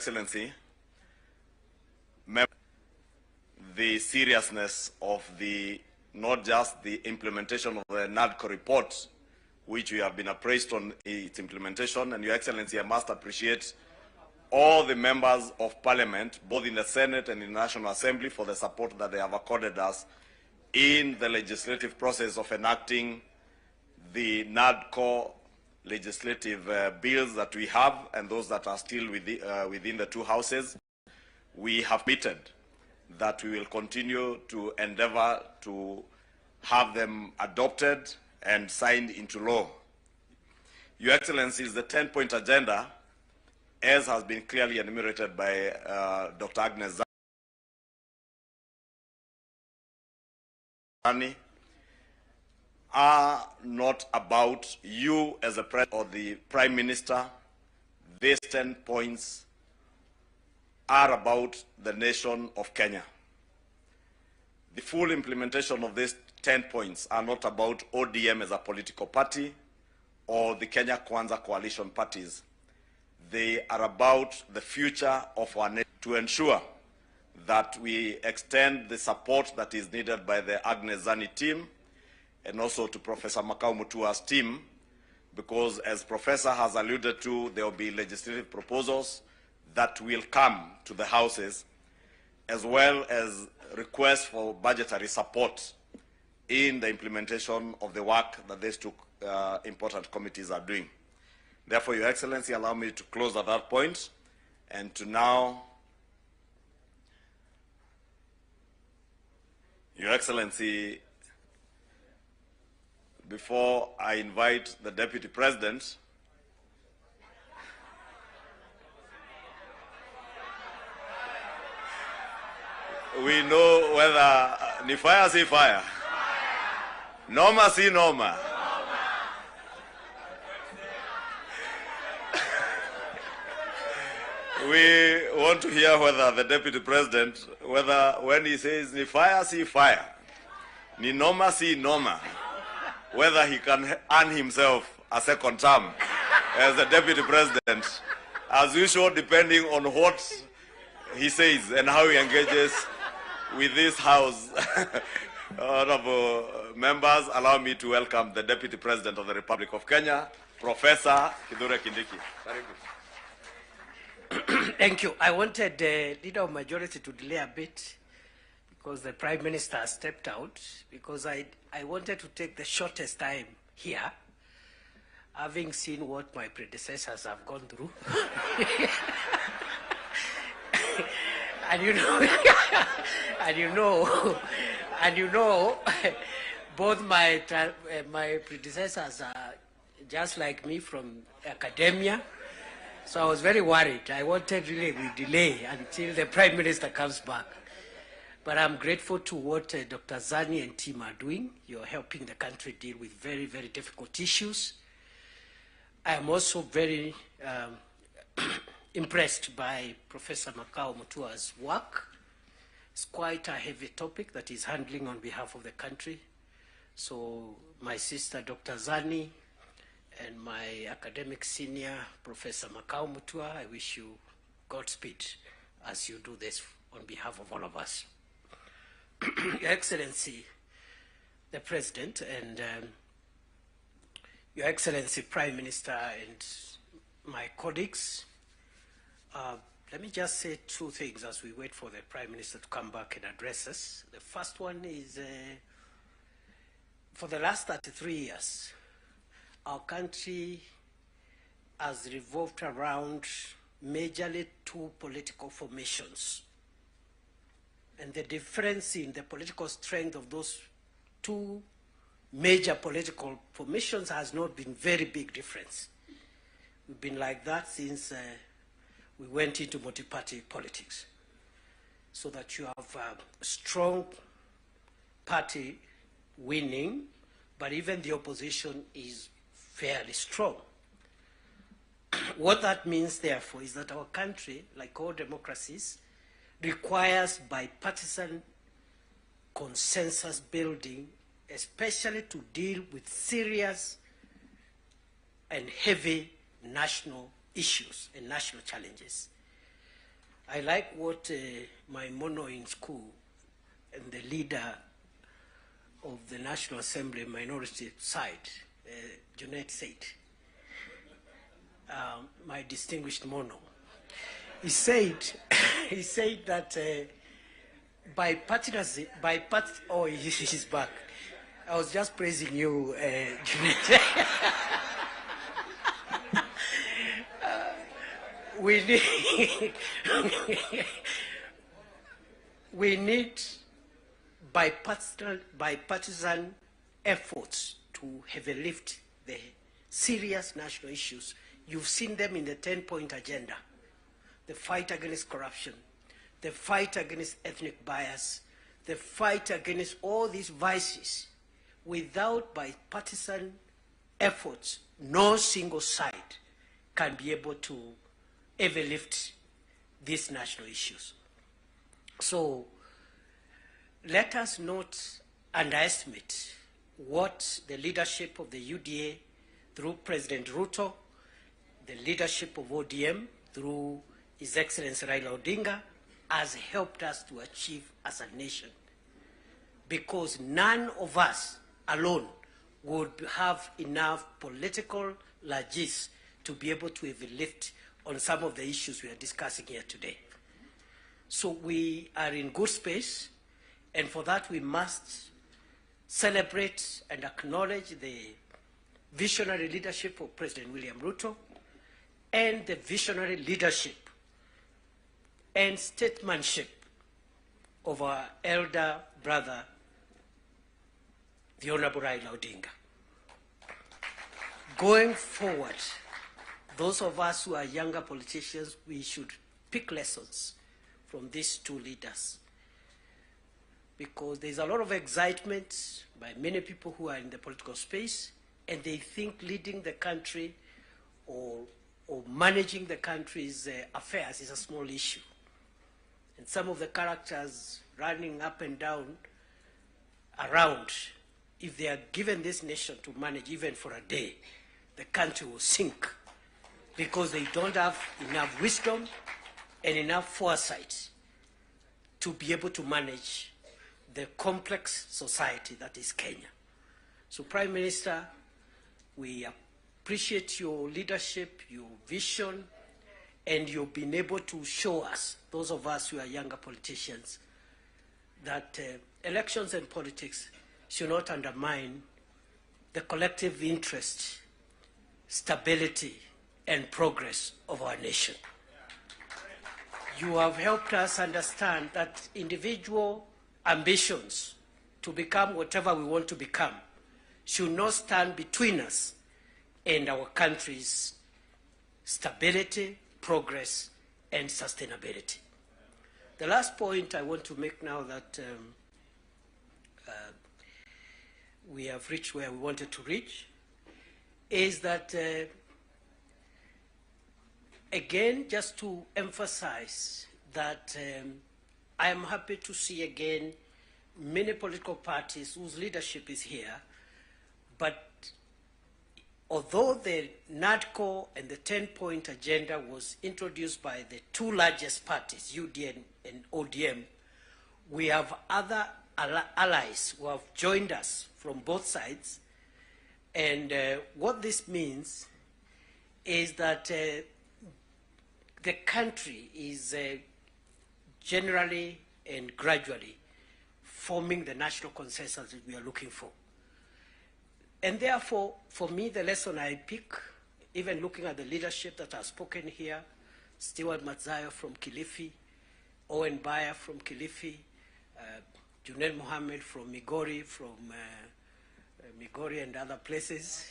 Excellency, the seriousness of not just the implementation of the NADCO report, which we have been appraised on its implementation, and Your Excellency, I must appreciate all the members of Parliament, both in the Senate and in the National Assembly, for the support that they have accorded us in the legislative process of enacting the NADCO legislative bills that we have and those that are still within the two houses. We have committed that we will continue to endeavor to have them adopted and signed into law. Your Excellencies, the 10-point agenda, as has been clearly enumerated by Dr. Agnes Zani, are not about you as a president or the Prime Minister. These 10 points are about the nation of Kenya. The full implementation of these 10 points are not about ODM as a political party or the Kenya Kwanza coalition parties. They are about the future of our nation, to ensure that we extend the support that is needed by the Agnes Zani team and also to Professor Makau Mutua's team, because as Professor has alluded to, there will be legislative proposals that will come to the houses, as well as requests for budgetary support in the implementation of the work that these two important committees are doing. Therefore, Your Excellency, allow me to close at that point and to now, Your Excellency, before I invite the Deputy President, we know whether ni fire si fire, noma si noma. We want to hear whether the Deputy President, whether when he says ni fire si fire, ni noma si noma, whether he can earn himself a second term as the Deputy President, as usual, depending on what he says and how he engages with this House. Honorable members, allow me to welcome the Deputy President of the Republic of Kenya, Professor Kithure Kindiki. Thank you. I wanted the Leader of Majority to delay a bit because the Prime Minister stepped out, because I wanted to take the shortest time here, having seen what my predecessors have gone through. and you know, both my predecessors are just like me from academia. So I was very worried. I wanted really we delay until the Prime Minister comes back. But I'm grateful to what Dr. Zani and team are doing. You're helping the country deal with very, very difficult issues. I am also very impressed by Professor Makau Mutua's work. It's quite a heavy topic that he's handling on behalf of the country. So my sister, Dr. Zani, and my academic senior, Professor Makau Mutua, I wish you Godspeed as you do this on behalf of all of us. Your Excellency, the President, and Your Excellency, Prime Minister, and my colleagues, let me just say two things as we wait for the Prime Minister to come back and address us. The first one is, for the last 33 years, our country has revolved around majorly two political formations. And the difference in the political strength of those two major political formations has not been very big difference. We've been like that since we went into multi-party politics. So that you have a strong party winning, but even the opposition is fairly strong. What that means, therefore, is that our country, like all democracies, requires bipartisan consensus building, especially to deal with serious and heavy national issues and national challenges. I like what my mono in school and the leader of the National Assembly minority side, Junaid said, my distinguished mono. He said, he said that oh, he's back. I was just praising you, Junaid. We need, we need bipartisan efforts to heavy lift the serious national issues. You've seen them in the 10-point agenda: the fight against corruption, the fight against ethnic bias, the fight against all these vices. Without bipartisan efforts, no single side can be able to ever lift these national issues. So let us not underestimate what the leadership of the UDA through Pres.Ruto, the leadership of ODM through His Excellency Raila Odinga has helped us to achieve as a nation. Because none of us alone would have enough political largesse to be able to even lift on some of the issues we are discussing here today. So we are in good space, and for that we must celebrate and acknowledge the visionary leadership of President William Ruto and the visionary leadership and statesmanship of our elder brother, the Honorable Raila Odinga. Going forward, those of us who are younger politicians, we should pick lessons from these two leaders, because there's a lot of excitement by many people who are in the political space, and they think leading the country or managing the country's affairs is a small issue. And some of the characters running up and down around, if they are given this nation to manage even for a day, the country will sink, because they don't have enough wisdom and enough foresight to be able to manage the complex society that is Kenya. So, Prime Minister, we appreciate your leadership, your vision, and you've been able to show us, those of us who are younger politicians, that elections and politics should not undermine the collective interest, stability, and progress of our nation. You have helped us understand that individual ambitions to become whatever we want to become should not stand between us and our country's stability, progress, and sustainability. The last point I want to make now that we have reached where we wanted to reach is that again, just to emphasize that I am happy to see again many political parties whose leadership is here, but although the NADCO and the 10-point agenda was introduced by the two largest parties, UDA and ODM, we have other allies who have joined us from both sides, and what this means is that the country is generally and gradually forming the national consensus that we are looking for. And therefore, for me, the lesson I pick, even looking at the leadership that has spoken here, Stewart Matzayo from Kilifi, Owen Baya from Kilifi, Junaid Mohammed from Migori, Migori and other places,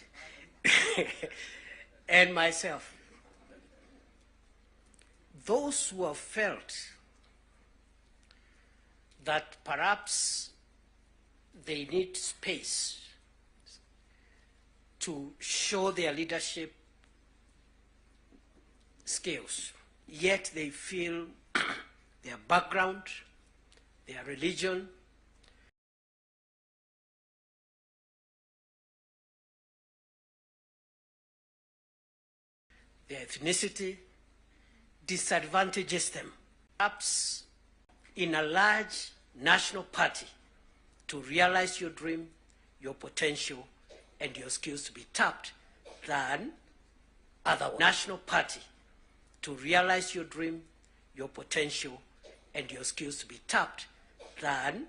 and myself. Those who have felt that perhaps they need space to show their leadership skills, yet they feel their background, their religion, their ethnicity disadvantages them perhaps in a large national party to realize your dream, your potential, and your skills to be tapped than other national party to realize your dream, your potential, and your skills to be tapped than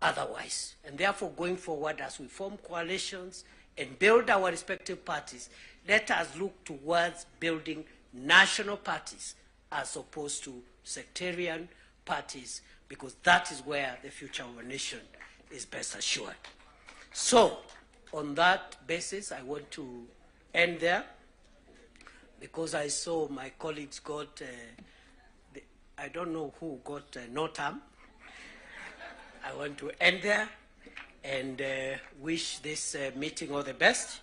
otherwise. And therefore, going forward, as we form coalitions and build our respective parties, let us look towards building national parties as opposed to sectarian parties, because that is where the future of our nation is best assured. So, on that basis, I want to end there, because I saw my colleagues got, I don't know who got no term. I want to end there and wish this meeting all the best.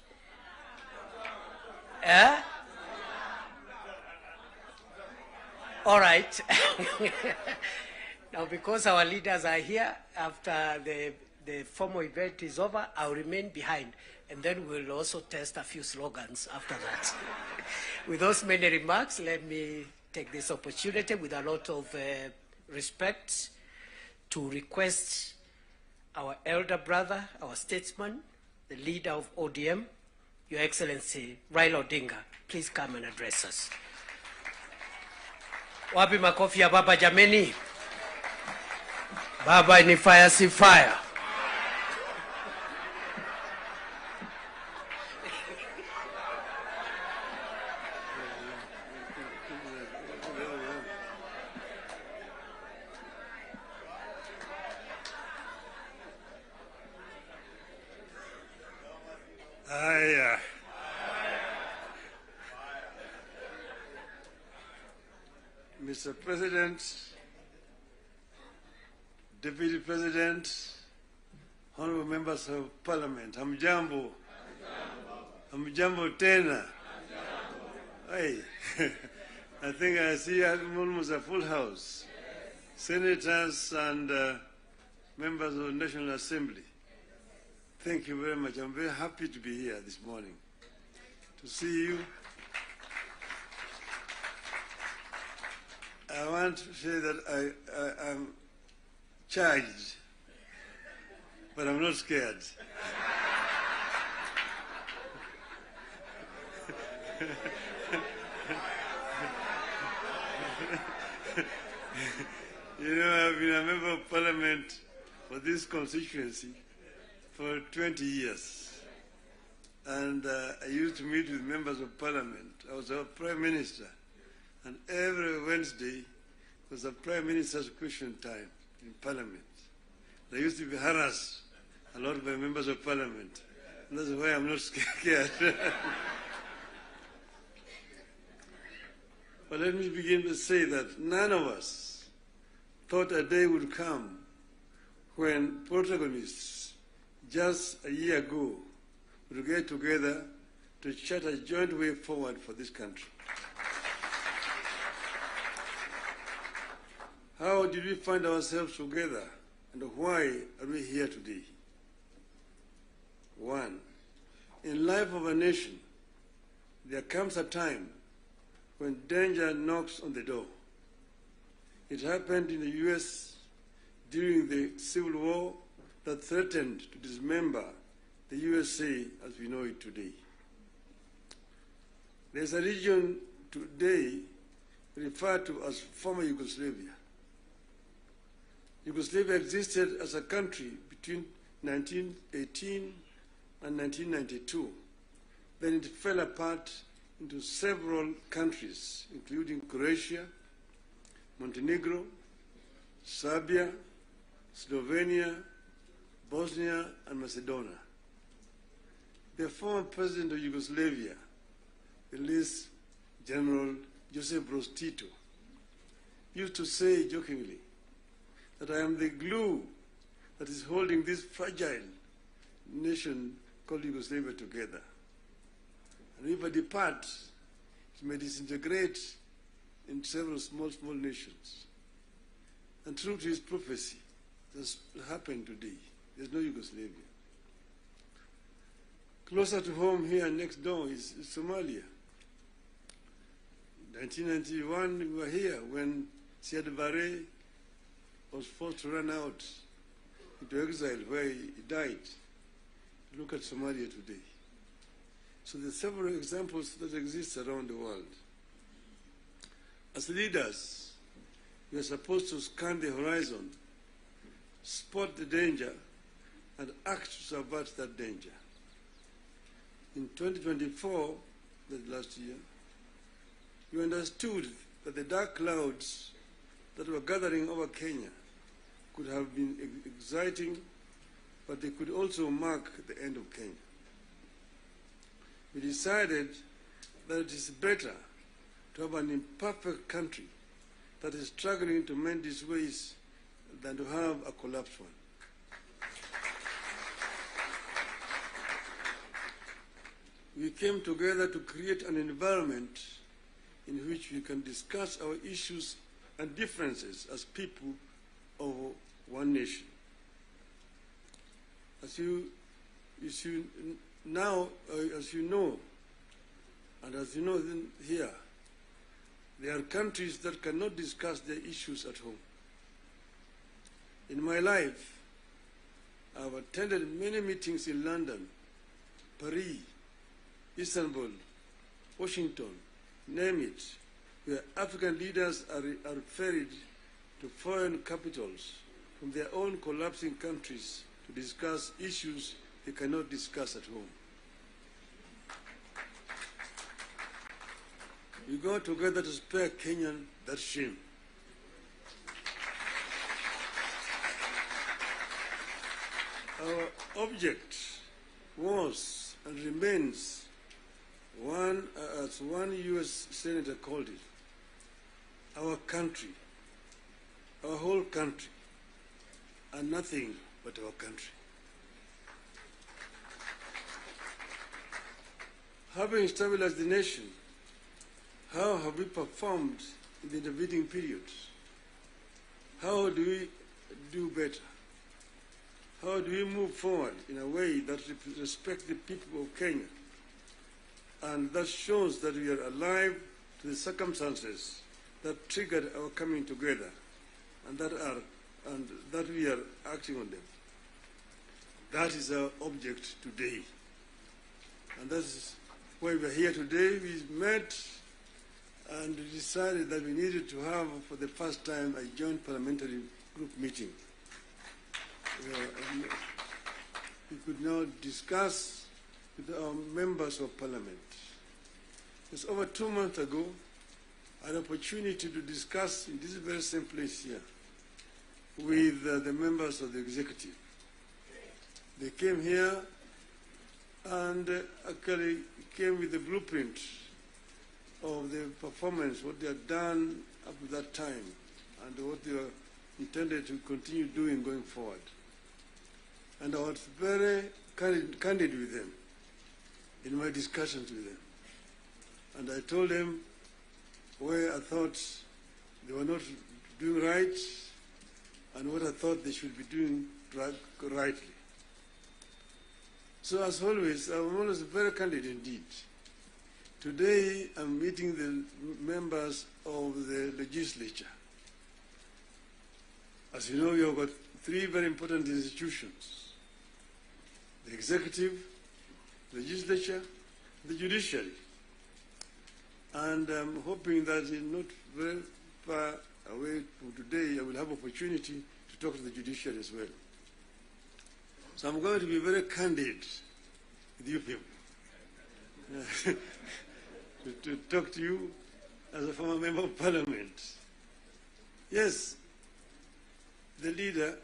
All right. Now, because our leaders are here, after the formal event is over, I'll remain behind, and then we'll also test a few slogans after that. With those many remarks, let me take this opportunity with a lot of respect to request our elder brother, our statesman, the leader of ODM, Your Excellency Raila Odinga, please come and address us. Wapi makofi ya baba jameni? Baba ni fire si fire. Mr. President, Deputy President, honorable members of Parliament, hamjambo. Hamjambo tena. Hey, I think I see almost a full house. Senators and members of the National Assembly. Thank you very much. I'm very happy to be here this morning to see you. I want to say that I'm charged, but I'm not scared. You know, I've been a member of Parliament for this constituency for 20 years. And I used to meet with members of Parliament. I was a Prime Minister. And every Wednesday was a Prime Minister's question time in Parliament. I used to be harassed a lot by members of Parliament. And that's why I'm not scared. But let me begin to say that none of us thought a day would come when protagonists just a year ago would get together to chart a joint way forward for this country. How did we find ourselves together, and why are we here today? One, in life of a nation, there comes a time when danger knocks on the door. It happened in the U.S. during the Civil War that threatened to dismember the USA as we know it today. There's a region today referred to as former Yugoslavia. Yugoslavia existed as a country between 1918 and 1992. Then it fell apart into several countries, including Croatia, Montenegro, Serbia, Slovenia, Bosnia, and Macedonia. The former president of Yugoslavia, the late General Joseph Broz Tito, used to say jokingly that I am the glue that is holding this fragile nation called Yugoslavia together. And if I depart, it may disintegrate in several small nations. And true to his prophecy, this happened today. There's no Yugoslavia. Closer to home here next door is Somalia. In 1991, we were here when Siad Barre was forced to run out into exile where he died. Look at Somalia today. So there are several examples that exist around the world. As leaders, we are supposed to scan the horizon, spot the danger, and act to subvert that danger. In 2024, the last year, we understood that the dark clouds that were gathering over Kenya could have been exciting, but they could also mark the end of Kenya. We decided that it is better to have an imperfect country that is struggling to mend its ways than to have a collapsed one. We came together to create an environment in which we can discuss our issues and differences as people of one nation. As you know, and as you know here, there are countries that cannot discuss their issues at home. In my life, I've attended many meetings in London, Paris, Istanbul, Washington, name it, where African leaders are ferried to foreign capitals from their own collapsing countries to discuss issues they cannot discuss at home. We go together to spare Kenyan that shame. Our object was and remains one, as one U.S. Senator called it, our country, our whole country, and nothing but our country. Having stabilized the nation, how have we performed in the intervening periods? How do we do better? How do we move forward in a way that respects the people of Kenya and that shows that we are alive to the circumstances that triggered our coming together and that we are acting on them? That is our object today. And that is why we are here today. We met and we decided that we needed to have, for the first time, a joint parliamentary group meeting. We could now discuss with our members of parliament. It's over 2 months ago, I had an opportunity to discuss in this very same place here with the members of the executive. They came here and actually came with the blueprint of the performance, what they had done up to that time, and what they were intended to continue doing going forward. And I was very candid with them in my discussions with them. And I told them where I thought they were not doing right and what I thought they should be doing rightly. So as always, I'm always very candid indeed. Today, I'm meeting the members of the legislature. As you know, we have got 3 very important institutions: the executive, the legislature, the judiciary. And I'm hoping that in not very far away from today, I will have opportunity to talk to the judiciary as well. So I'm going to be very candid with you people. To talk to you as a former member of parliament. Yes, the leader,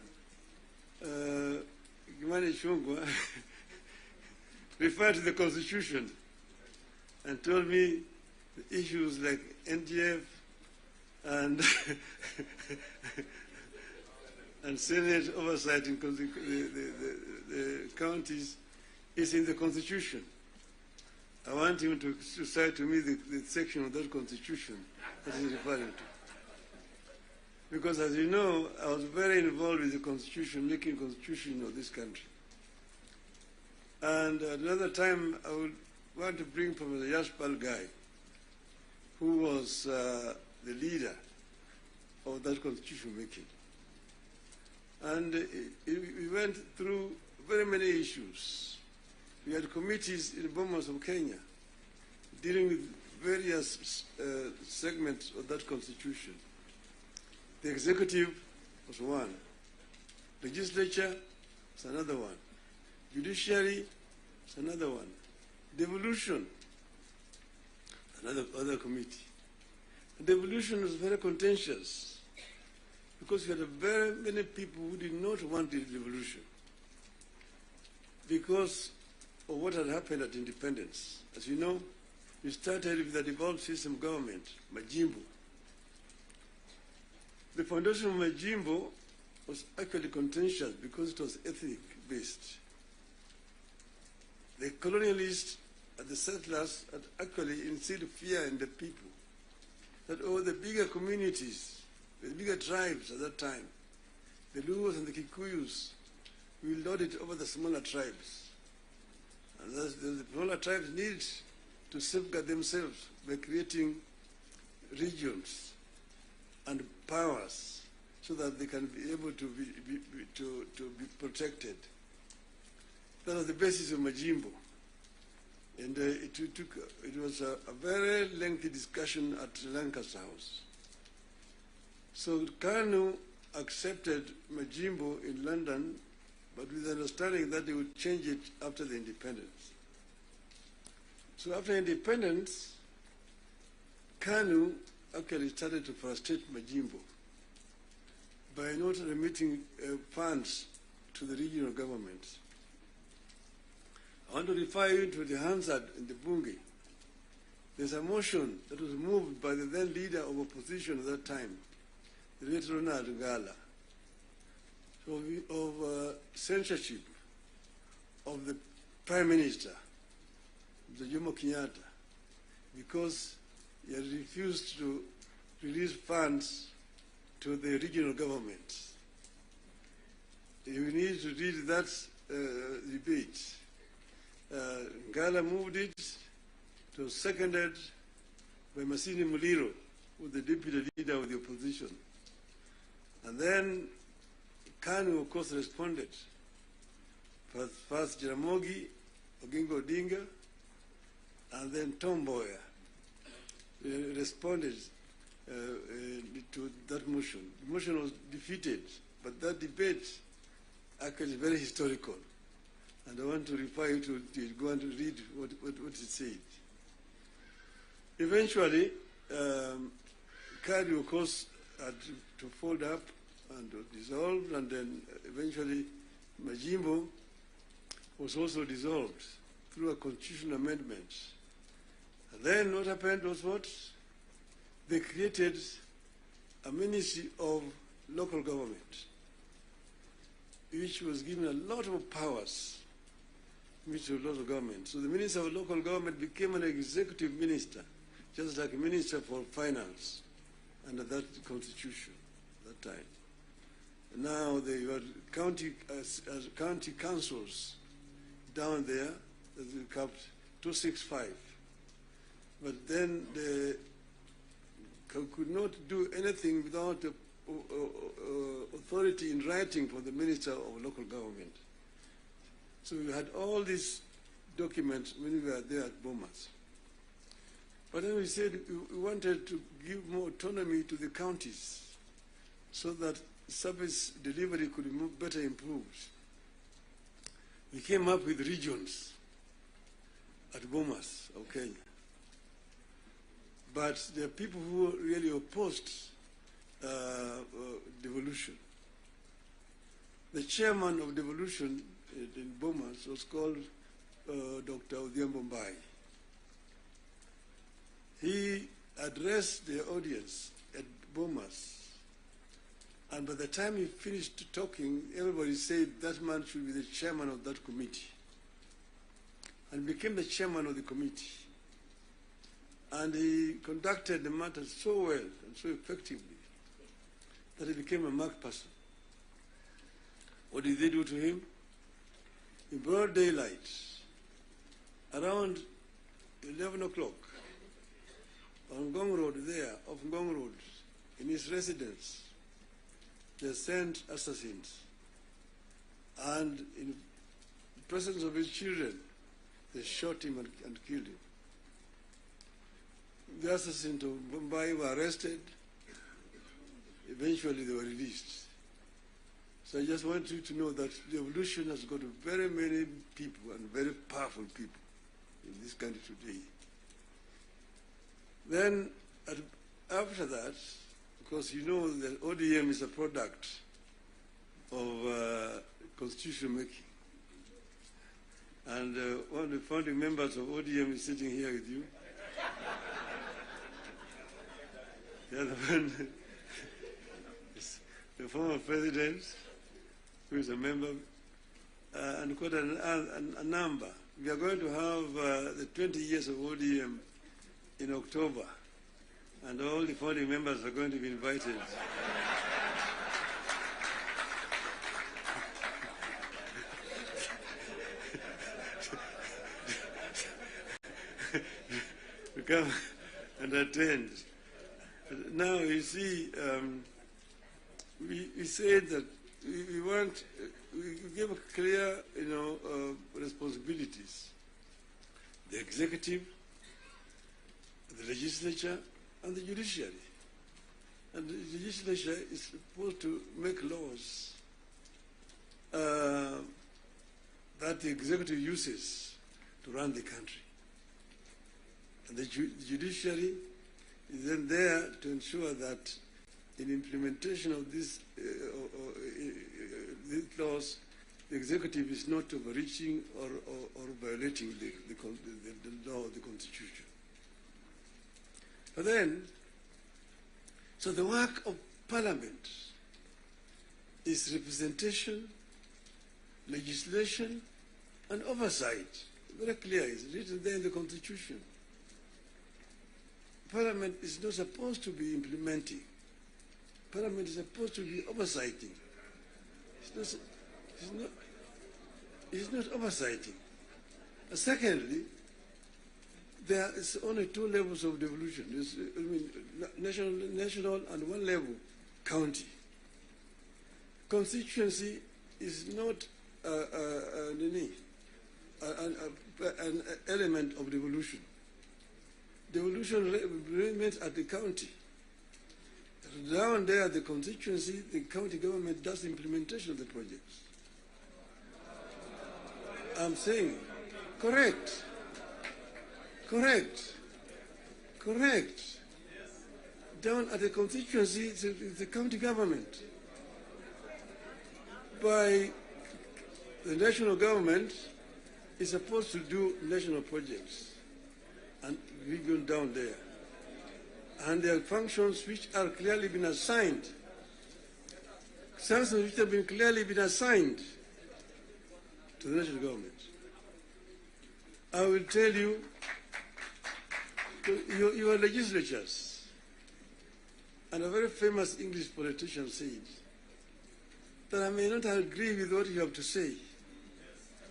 Kimani Ichung'wah, referred to the Constitution and told me the issues like NGF and and Senate oversight in the counties is in the Constitution. I want him to cite to me the section of that Constitution that he's referring to. Because as you know, I was very involved with the Constitution, making Constitution of this country. And at another time, I would want to bring Professor Yashpal Gai, who was the leader of of that constitution making. And we went through very many issues. We had committees in Bomas of Kenya dealing with various segments of that constitution. The executive was one. Legislature is another one. Judiciary is another one. Devolution, other committee. And devolution was very contentious because we had very many people who did not want the devolution because of what had happened at independence. As you know, we started with the devolved system government, Majimbo. The foundation of Majimbo was actually contentious because it was ethnic-based. The colonialists and the settlers had actually instilled fear in the people that the bigger communities, the bigger tribes at that time, the Luos and the Kikuyus, will lord it over the smaller tribes. And the smaller tribes need to safeguard themselves by creating regions and powers so that they can be able to be protected. That was the basis of Majimbo. And it was a very lengthy discussion at Lancaster House. So KANU accepted Majimbo in London, but with the understanding that they would change it after the independence. So after independence, KANU actually started to frustrate Majimbo by not remitting funds to the regional governments. I want to refer you to the Hansard in the Bunge. There's a motion that was moved by the then leader of opposition at that time, the late Ronald Ngala, of censorship of the Prime Minister, Mr. Jomo Kenyatta, because he had refused to release funds to the regional governments. You need to read that debate. Ngala moved it. It was seconded by Masini Muliro, who was the deputy leader of the opposition. And then KANU, of course, responded. First Jaramogi, Oginga Odinga, and then Tom Mboya responded to that motion. The motion was defeated, but that debate actually is very historical. And I want to refer you to it. Go and read what it said. Eventually, KANU, of course, had to fold up and dissolve, and then eventually Majimbo was also dissolved through a constitutional amendment. And then what happened was what? They created a Ministry of Local Government, which was given a lot of powers. Ministry of Local Government. So the Minister of Local Government became an executive minister, just like a Minister for Finance under that constitution at that time. And now they were county councils down there that we capped 265. But then they could not do anything without authority in writing from the Minister of Local Government. So we had all these documents when we were there at Bomas. But then we said we wanted to give more autonomy to the counties so that service delivery could be better improved. We came up with regions at Bomas of Kenya. But there are people who really opposed devolution. The chairman of devolution in Bomas was called Dr. Odinga. He addressed the audience at Bomas, and by the time he finished talking, everybody said that man should be the chairman of that committee, and became the chairman of the committee. And he conducted the matter so well and so effectively that he became a marked person. What did they do to him? In broad daylight, around 11 o'clock, on Ngong Road there, off Ngong Road, in his residence, they sent assassins, and in the presence of his children, they shot him and killed him. The assassins of Mumbai were arrested. Eventually, they were released. So I just want you to know that the revolution has got very many people and very powerful people in this country today. Then, after that, because you know that ODM is a product of constitution making. And one of the founding members of ODM is sitting here with you. The other one is the former president, who is a member, and quite a number. We are going to have the 20 years of ODM in October, and all the founding members are going to be invited. to come and attend. Now, you see, we said that we want, we give clear, responsibilities. The executive, the legislature, and the judiciary. And the legislature is supposed to make laws that the executive uses to run the country. And the judiciary is then there to ensure that in implementation of these laws, the executive is not overreaching or violating the law of the Constitution. But then, so the work of Parliament is representation, legislation, and oversight. Very clear, it's written there in the Constitution. Parliament is not supposed to be implementing. Parliament is supposed to be oversighting. It's not oversighting. Secondly, there is only two levels of devolution. National and one level, county. Constituency is not an element of devolution. Devolution remains at the county. Down there, the constituency, the county government does the implementation of the projects. I'm saying, correct. Down at the constituency, it's the county government. By the national government is supposed to do national projects and region down there. And there are functions which are clearly been assigned. Functions which have been clearly been assigned to the national government. I will tell you, your legislatures, and a very famous English politician said that I may not agree with what you have to say,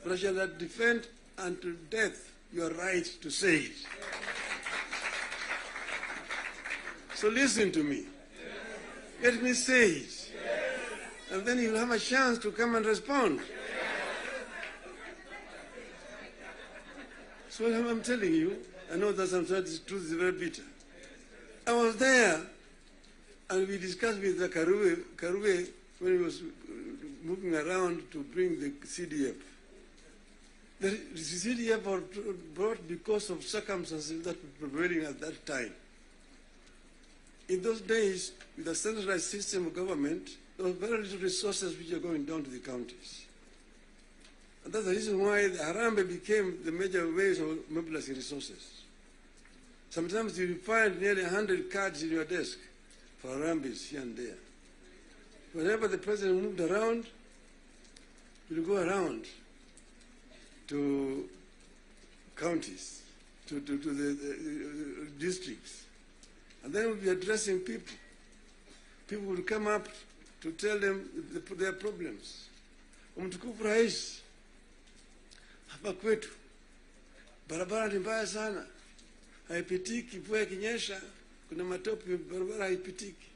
but I shall not defend unto death your right to say it. So listen to me. Let me say it. And then you'll have a chance to come and respond. So I'm telling you, I know that sometimes the truth is very bitter. I was there, and we discussed with the Karue when he was moving around to bring the CDF. The CDF was brought because of circumstances that were prevailing at that time. In those days, with a centralized system of government, there were very little resources which are going down to the counties. And that's the reason why the Harambee became the major ways of mobilizing resources. Sometimes you find nearly 100 cards in your desk for Harambees here and there. Whenever the president moved around, you'll go around to counties, to the districts. And then we'll be addressing people. People will come up to tell them their problems. Mtukufu Rais, hapa kwetu barabara ni mbaya sana, haipitiki, mvua ikinyesha kuna matope, barabara haipitiki.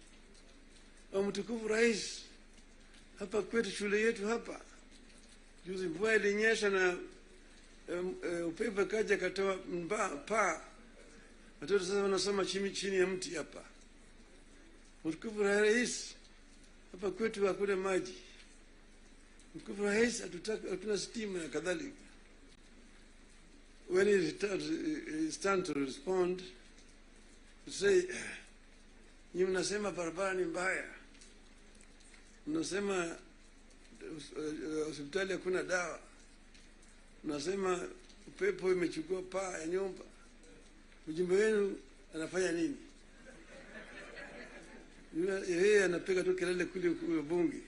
Mtukufu Rais, hapa kwetu, shule yetu hapa juzi mvua ilinyesha na upepo kaja katoa paa, watoto sasa wanasoma chini ya mti hapa. Mtukufu Rais, hapa kwetu hakuna maji. Mtukufu Rais, hatuna stima na kadhalika. When it's time to respond, to say, nyinyi mnasema barabara ni mbaya, mnasema hospitali hakuna dawa, mnasema upepo imechukua paa ya nyumba. Mjumbe wenu anafanya nini? Yeye anapiga tu kelele kule kwa bunge,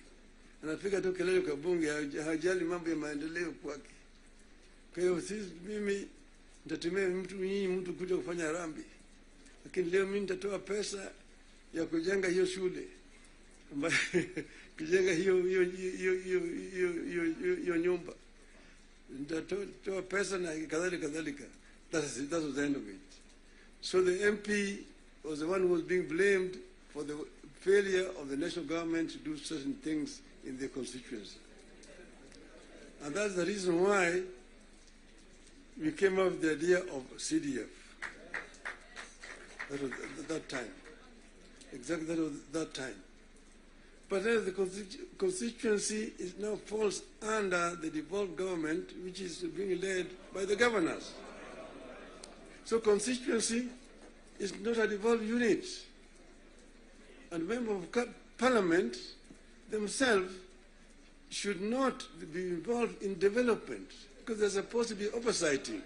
anapiga tu kelele kwa bunge, hajali mambo ya maendeleo kwake. Kwa hiyo mimi nitatumia mtu kuja kufanya harambee, lakini leo mimi nitatoa pesa ya kujenga hiyo shule, ambayo kujenga hiyo nyumba, nitatoa pesa na kadhalika. That was the end of it. So the MP was the one who was being blamed for the failure of the national government to do certain things in their constituency. And that's the reason why we came up with the idea of CDF. That was that time. Exactly that time. But then the constituency now falls under the devolved government, which is being led by the governors. So constituency is not a devolved unit. And members of parliament themselves should not be involved in development, because there's supposed to be oversighting.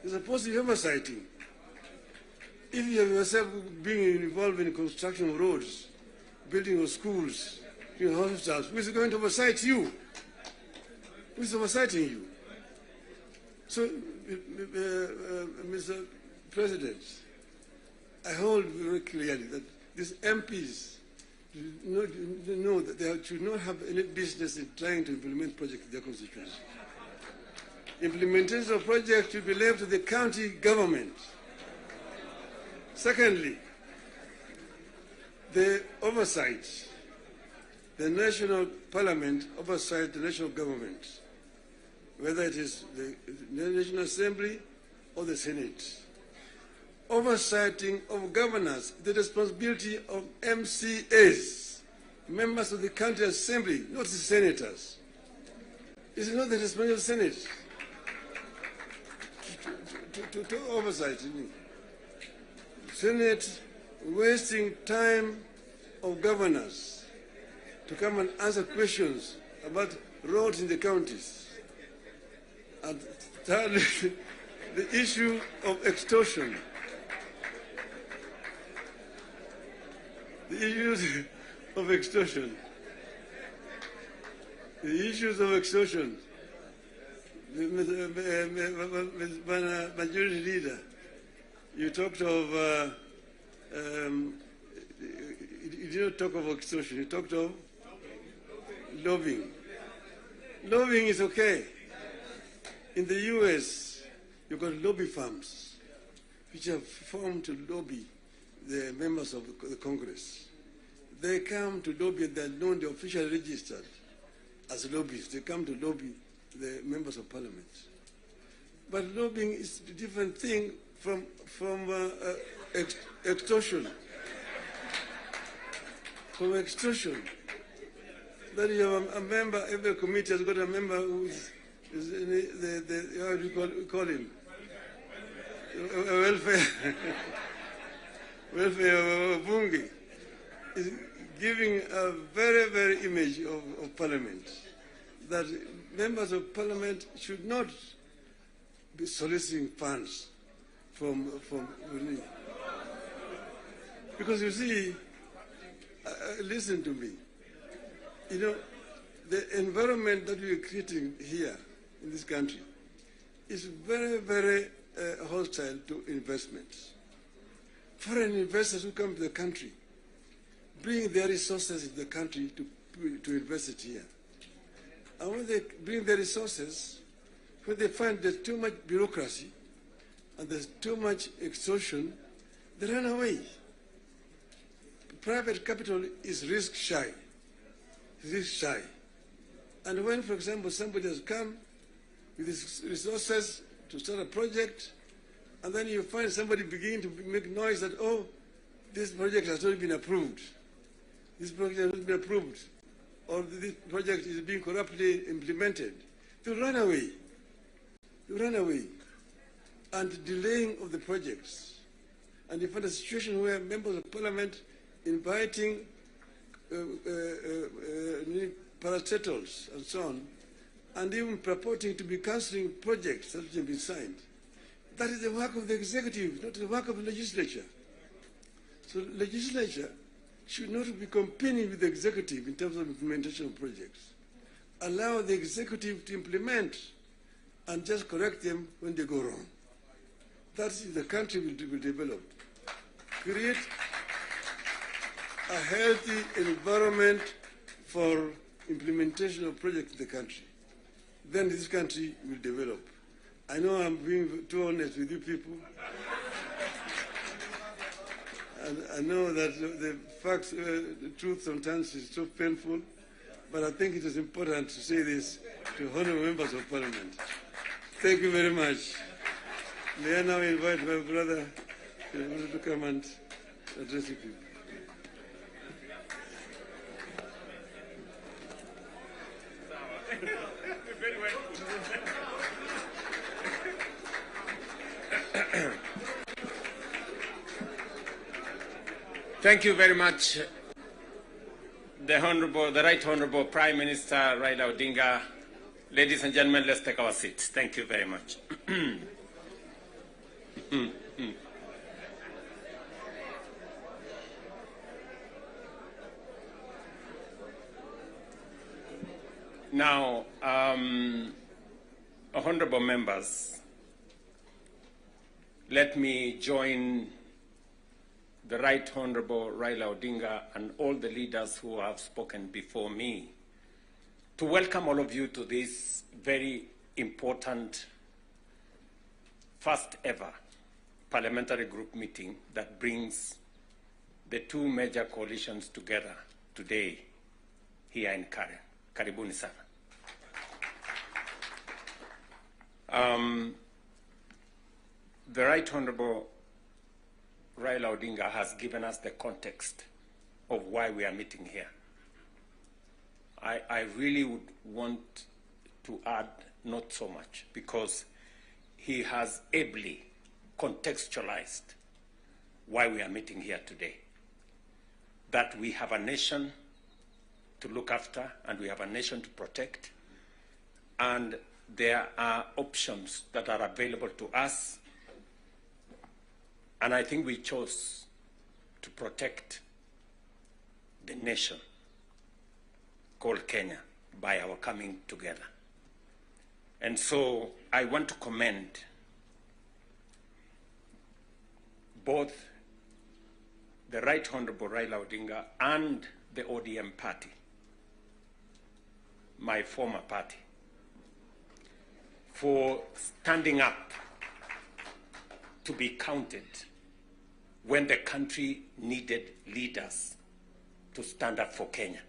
There's supposed to be oversighting. If you have yourself being involved in construction of roads, building of schools, hospitals, who is going to oversight you? Who is oversighting you? So, Mr. President, I hold very clearly that these MPs know that they should not have any business in trying to implement projects in their constituency. Implementation of projects should be left to the county government. Secondly, the oversight, the national parliament oversight the national government, whether it is the National Assembly or the Senate. Oversighting of governors, the responsibility of MCAs, members of the county assembly, not the senators. It's not the responsibility of the Senate to oversight. Senate wasting time of governors to come and answer questions about roads in the counties. And thirdly, the issue of extortion. The issues of extortion. The issues of extortion. Majority Leader, you talked of, you didn't talk of extortion, you talked of lobbying. Lobbying is okay. In the US, you've got lobby firms which have formed to lobby the members of the Congress. They come to lobby, they're known, they're officially registered as lobbyists. They come to lobby the members of parliament. But lobbying is a different thing from extortion. From extortion. That you have a member, every committee has got a member who is how do you call him? Welfare bunge is giving a very, very image of parliament, that members of parliament should not be soliciting funds from because you see, listen to me, you know, the environment that we are creating here in this country is very, very hostile to investments. Foreign investors who come to the country bring their resources in the country to invest it here. And when they bring their resources, when they find there's too much bureaucracy and there's too much extortion, they run away. Private capital is risk shy. this shy. And when, for example, somebody has come with his resources to start a project, and then you find somebody beginning to make noise that, oh, this project has not been approved. This project has not been approved. Or this project is being corruptly implemented. You run away. You run away. And delaying of the projects. And you find a situation where members of parliament inviting parastatals and so on, and even purporting to be cancelling projects that have been signed. That is the work of the executive, not the work of the legislature. So the legislature should not be competing with the executive in terms of implementation of projects. Allow the executive to implement and just correct them when they go wrong. That's the country will develop. Create a healthy environment for implementation of projects in the country. Then this country will develop. I know I'm being too honest with you people. And I know that the facts, the truth sometimes is so painful, but I think it is important to say this to honorable members of parliament. Thank you very much. May I now invite my brother to come and address you people. Thank you very much, the Right Honorable Prime Minister Raila Odinga. Ladies and gentlemen, let's take our seats. Thank you very much. Now, honorable members, let me join the Right Honorable Raila Odinga and all the leaders who have spoken before me to welcome all of you to this very important first ever parliamentary group meeting that brings the two major coalitions together today here in Karen. Karibuni sana. The Right Honorable Raila Odinga has given us the context of why we are meeting here. I really would want to add not so much, because he has ably contextualized why we are meeting here today. That we have a nation to look after and we have a nation to protect, and there are options that are available to us. And I think we chose to protect the nation called Kenya by our coming together. And so I want to commend both the Right Honorable Raila Odinga and the ODM party, my former party, for standing up to be counted when the country needed leaders to stand up for Kenya.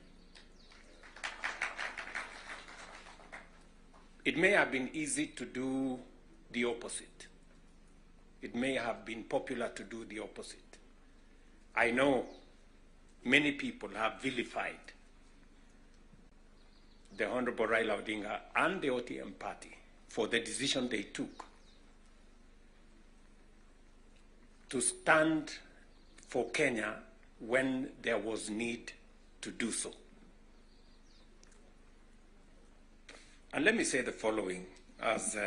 It may have been easy to do the opposite. It may have been popular to do the opposite. I know many people have vilified the Honorable Raila Odinga and the ODM party for the decision they took to stand for Kenya when there was need to do so. And let me say the following as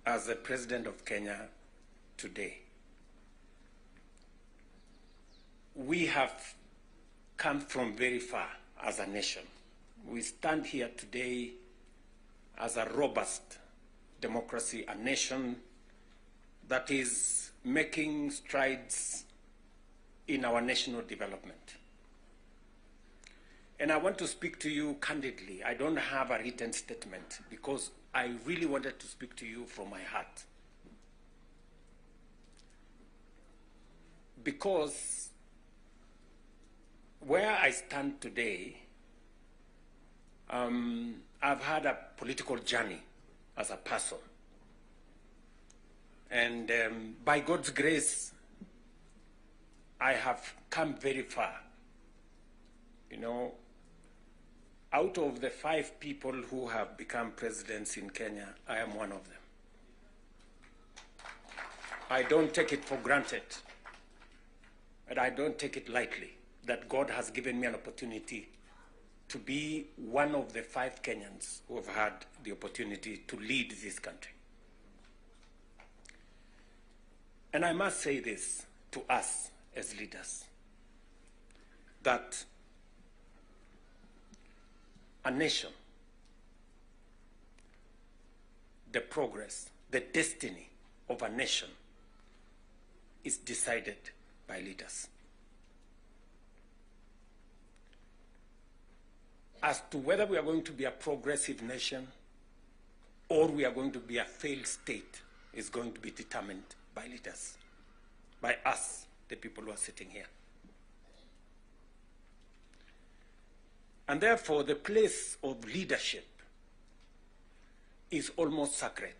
the President of Kenya today. We have come from very far as a nation. We stand here today as a robust democracy, a nation that is making strides in our national development. And I want to speak to you candidly. I don't have a written statement because I really wanted to speak to you from my heart. Because where I stand today, I've had a political journey as a person. And by God's grace, I have come very far. You know, out of the 5 people who have become presidents in Kenya, I am one of them. I don't take it for granted, but I don't take it lightly that God has given me an opportunity to be one of the 5 Kenyans who have had the opportunity to lead this country. And I must say this to us as leaders, that a nation, the progress, the destiny of a nation is decided by leaders. As to whether we are going to be a progressive nation or we are going to be a failed state is going to be determined by leaders, by us, the people who are sitting here. And therefore, the place of leadership is almost sacred.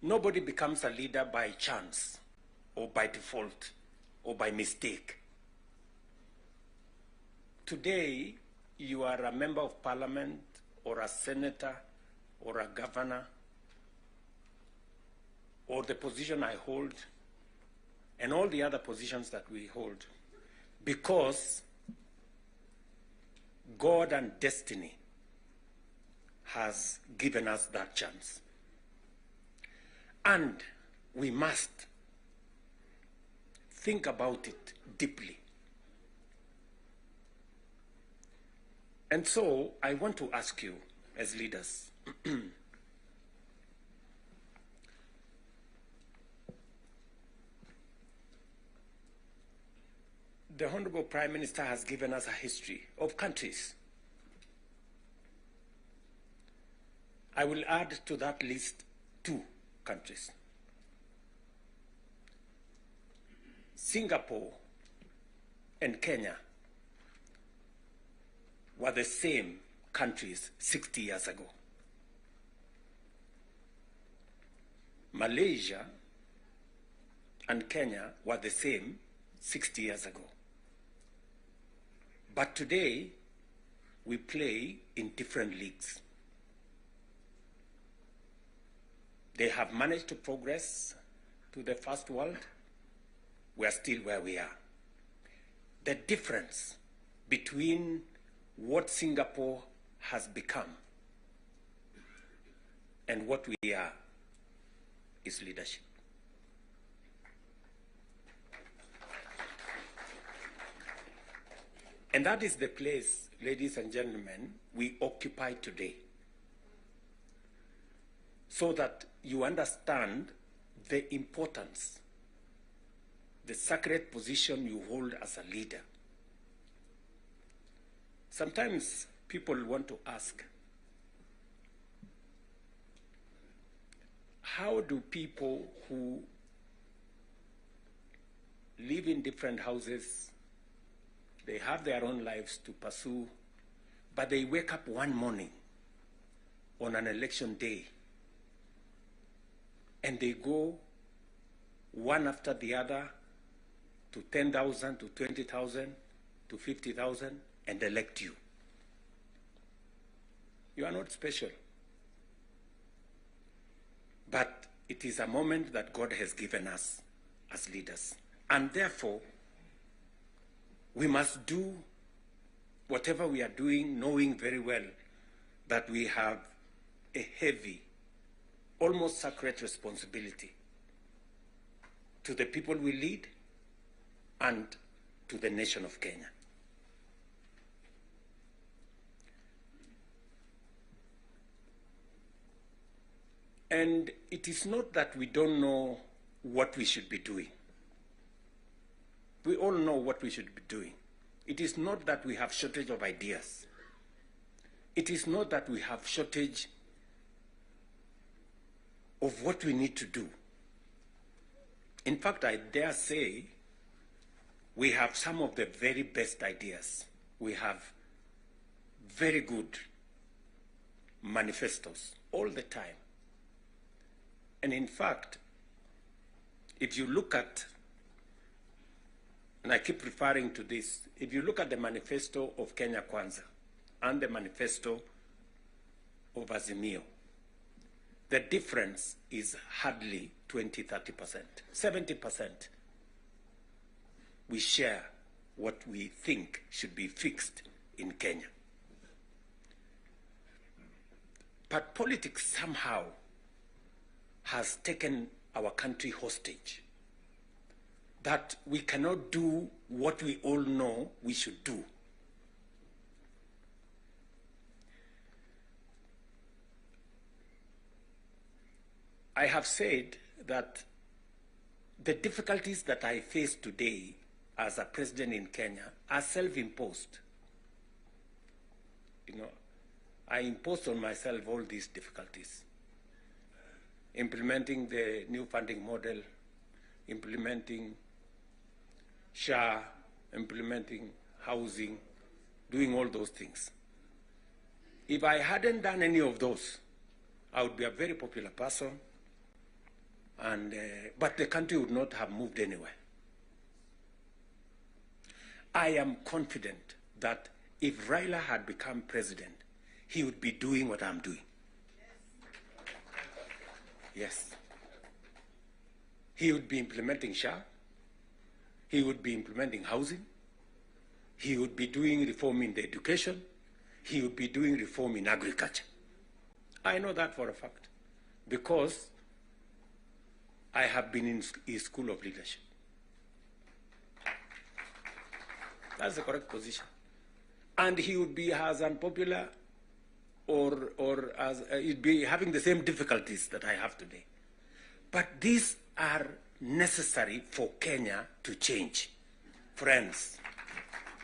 Nobody becomes a leader by chance or by default or by mistake. Today, you are a member of parliament or a senator or a governor or the position I hold and all the other positions that we hold because God and destiny has given us that chance. And we must think about it deeply. And so I want to ask you as leaders, the Honorable Prime Minister has given us a history of countries. I will add to that list 2 countries. Singapore and Kenya were the same countries 60 years ago. Malaysia and Kenya were the same 60 years ago. But today, we play in different leagues. They have managed to progress to the first world. We are still where we are. The difference between what Singapore has become and what we are is leadership. And that is the place, ladies and gentlemen, we occupy today. So that you understand the importance, the sacred position you hold as a leader. Sometimes people want to ask, how do people who live in different houses, they have their own lives to pursue, but they wake up one morning on an election day and they go one after the other to 10,000, to 20,000, to 50,000 and elect you? You are not special. But it is a moment that God has given us as leaders. And therefore, we must do whatever we are doing, knowing very well that we have a heavy, almost sacred responsibility to the people we lead and to the nation of Kenya. And it is not that we don't know what we should be doing. We all know what we should be doing. It is not that we have shortage of ideas. It is not that we have shortage of what we need to do. In fact, I dare say We have some of the very best ideas. We have very good manifestos all the time. And in fact, if you look at, and I keep referring to this, if you look at the manifesto of Kenya Kwanza and the manifesto of Azimio, the difference is hardly 20-30%, 70%. We share what we think should be fixed in Kenya. But politics somehow has taken our country hostage, that we cannot do what we all know we should do. I have said that the difficulties that I face today as a president in Kenya are self-imposed. You know, I imposed on myself all these difficulties. Implementing the new funding model, implementing SHA, implementing housing, doing all those things. If I hadn't done any of those, I would be a very popular person, but the country would not have moved anywhere. I am confident that if Raila had become president, he would be doing what I'm doing. Yes. He would be implementing SHA. He would be implementing housing. He would be doing reform in the education. He would be doing reform in agriculture. I know that for a fact because I have been in his school of leadership. That's the correct position. And he would be as unpopular or as he'd be having the same difficulties that I have today. But these are necessary for Kenya to change. Friends,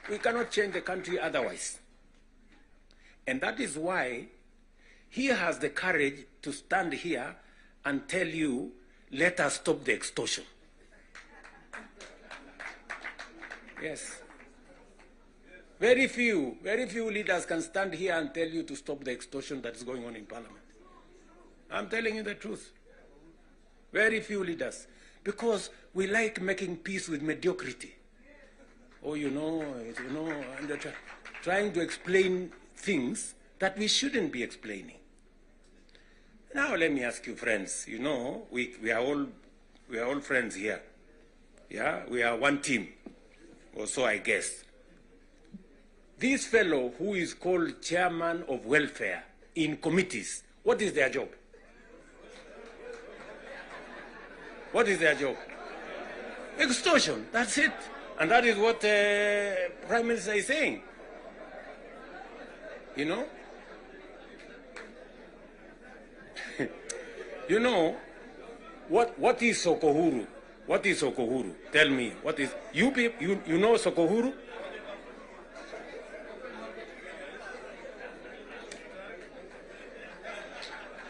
we cannot change the country otherwise. And that is why he has the courage to stand here and tell you, let us stop the extortion. Yes. Very few leaders can stand here and tell you to stop the extortion that is going on in Parliament. I'm telling you the truth. Very few leaders. Because we like making peace with mediocrity. Oh, and trying to explain things that we shouldn't be explaining. Now let me ask you, friends, we are all friends here. Yeah, we are one team, or so I guess. This fellow who is called chairman of welfare in committees, what is their job? What is their job? Extortion, that's it. And that is what Prime Minister is saying. What is Sokohuru? What is Sokohuru? Tell me, what is, you know Sokohuru?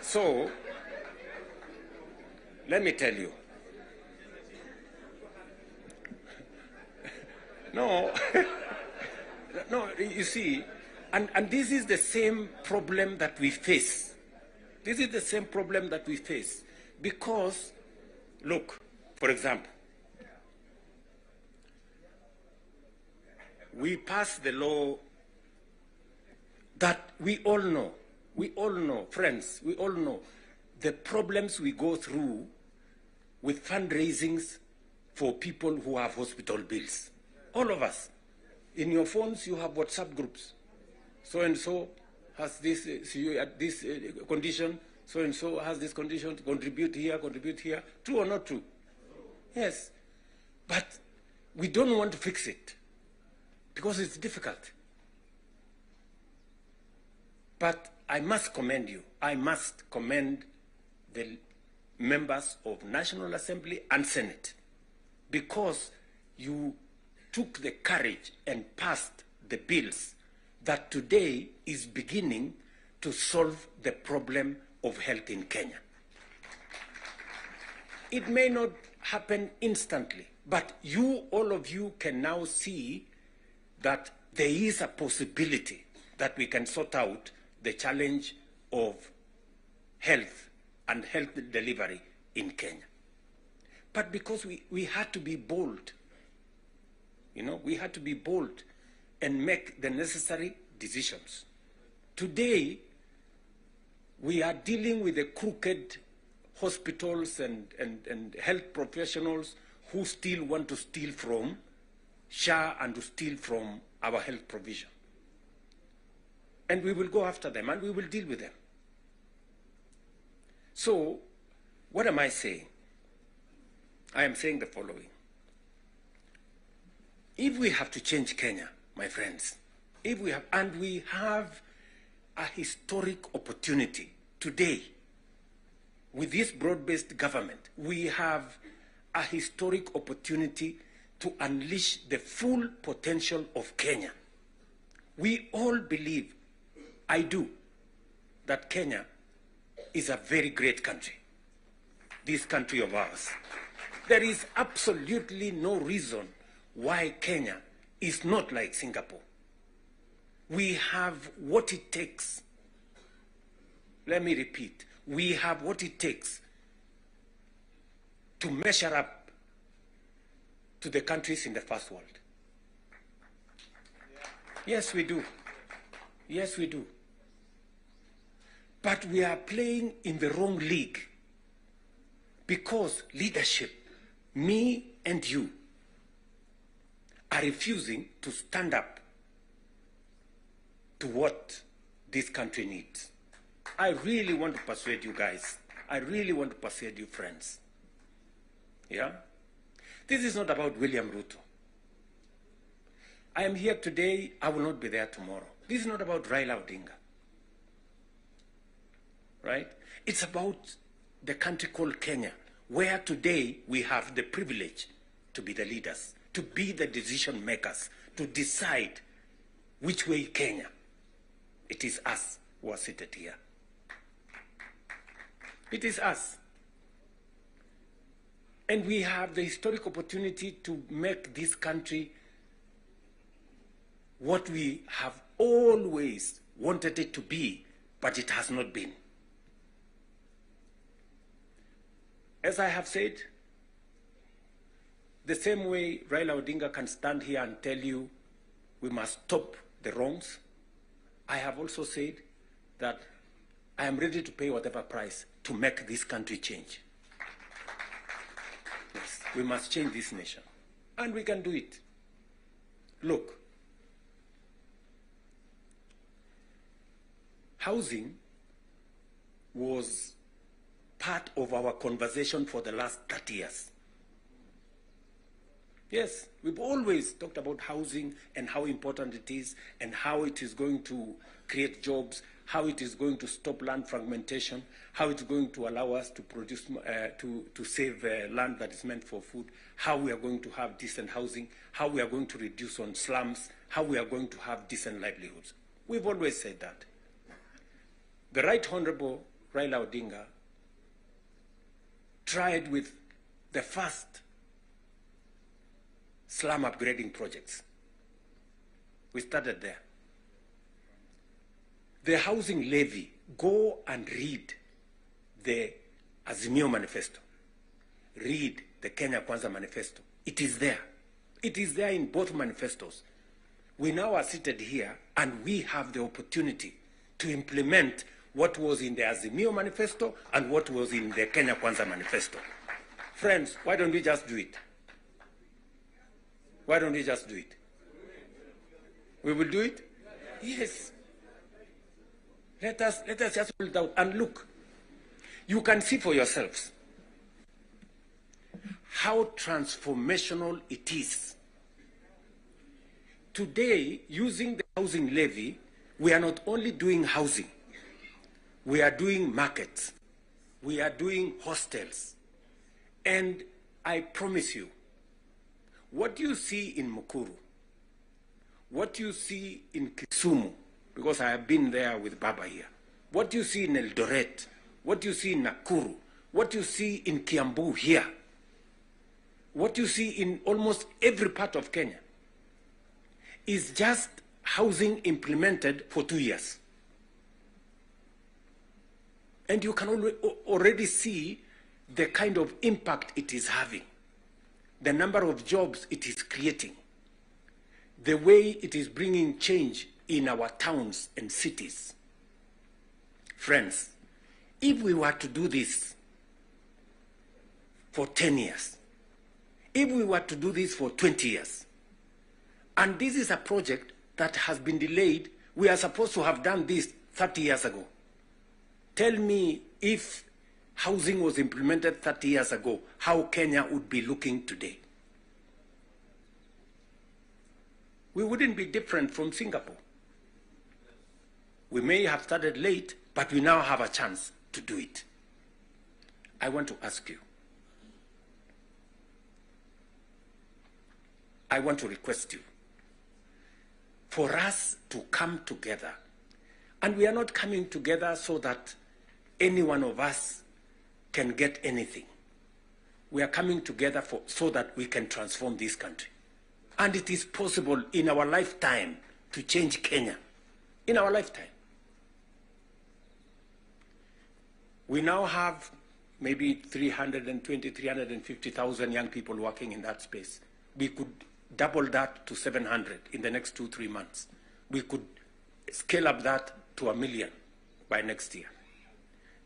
So, let me tell you. No, you see, and this is the same problem that we face. This is the same problem that we face. Because, look, for example, we passed the law that we all know, friends, we all know the problems we go through with fundraisings for people who have hospital bills. All of us. In your phones, you have WhatsApp groups. So-and-so has this, this condition, so-and-so has this condition, contribute here. True or not true? Yes. But we don't want to fix it because it's difficult. But I must commend you. I must commend the members of National Assembly and Senate because you took the courage and passed the bills that today is beginning to solve the problem of health in Kenya. It may not happen instantly, But you, all of you, can now see that there is a possibility that we can sort out the challenge of health and health delivery in Kenya. But because we had to be bold, we had to be bold and make the necessary decisions. Today, we are dealing with the crooked hospitals and health professionals who still want to steal from SHA and to steal from our health provision. And we will go after them and we will deal with them. So, what am I saying? I am saying the following. If we have to change Kenya, my friends, we have a historic opportunity today with this broad-based government, we have a historic opportunity to unleash the full potential of Kenya. We all believe, I do, that Kenya is a very great country, this country of ours. There is absolutely no reason why Kenya is not like Singapore. We have what it takes. Let me repeat. We have what it takes to measure up to the countries in the first world. Yes, we do. Yes, we do. But we are playing in the wrong league because leadership, me and you, are refusing to stand up to what this country needs. I really want to persuade you guys. I really want to persuade you friends. Yeah? This is not about William.Ruto. I am here today, I will not be there tomorrow. This is not about Raila Odinga. Right? It's about the country called Kenya, where today we have the privilege to be the leaders, to be the decision makers, to decide which way Kenya. It is us who are seated here. It is us. And we have the historic opportunity to make this country what we have always wanted it to be, but it has not been. As I have said, the same way Raila Odinga can stand here and tell you we must stop the wrongs, I have also said that I am ready to pay whatever price to make this country change. Yes, we must change this nation. And we can do it. Look, housing was part of our conversation for the last 30 years. Yes, we've always talked about housing and how important it is and how it is going to create jobs, how it is going to stop land fragmentation, how it's going to allow us to produce, to save land that is meant for food, how we are going to have decent housing, how we are going to reduce on slums, how we are going to have decent livelihoods. We've always said that. The Right Honorable Raila Odinga tried with the first slum upgrading projects. We started there. The housing levy, go and read the Azimio Manifesto. Read the Kenya Kwanza Manifesto. It is there. It is there in both manifestos. We now are seated here and we have the opportunity to implement what was in the Azimio Manifesto and what was in the Kenya Kwanza Manifesto. Friends, why don't we just do it? Why don't we just do it? We will do it? Yes. Let us just pull it out and look. You can see for yourselves how transformational it is. Today, using the housing levy, we are not only doing housing, we are doing markets, we are doing hostels. And I promise you, what you see in Mukuru, what you see in Kisumu, because I have been there with Baba here, what you see in Eldoret, what you see in Nakuru, what you see in Kiambu here, what you see in almost every part of Kenya is just housing implemented for 2 years. And you can already see the kind of impact it is having, the number of jobs it is creating, the way it is bringing change in our towns and cities. Friends, if we were to do this for 10 years, if we were to do this for 20 years, and this is a project that has been delayed, we are supposed to have done this 30 years ago. Tell me, if housing was implemented 30 years ago, how Kenya would be looking today. We wouldn't be different from Singapore. We may have started late, but we now have a chance to do it. I want to ask you, I want to request you for us to come together. And we are not coming together so that any one of us can get anything. We are coming together so that we can transform this country. And it is possible in our lifetime to change Kenya. In our lifetime. We now have maybe 320, 350,000 young people working in that space. We could double that to 700 in the next 2-3 months. We could scale up that to 1 million by next year.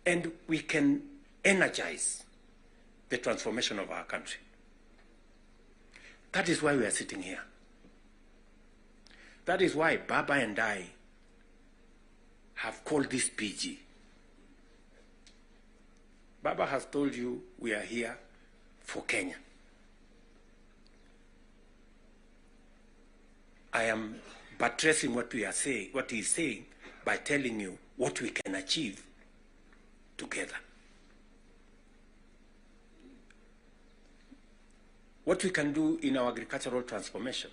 And we can energize the transformation of our country. That is why we are sitting here. That is why Baba and I have called this PG. Baba has told you we are here for Kenya. I am buttressing what we are saying, what he is saying, by telling you what we can achieve together. What we can do in our agricultural transformation.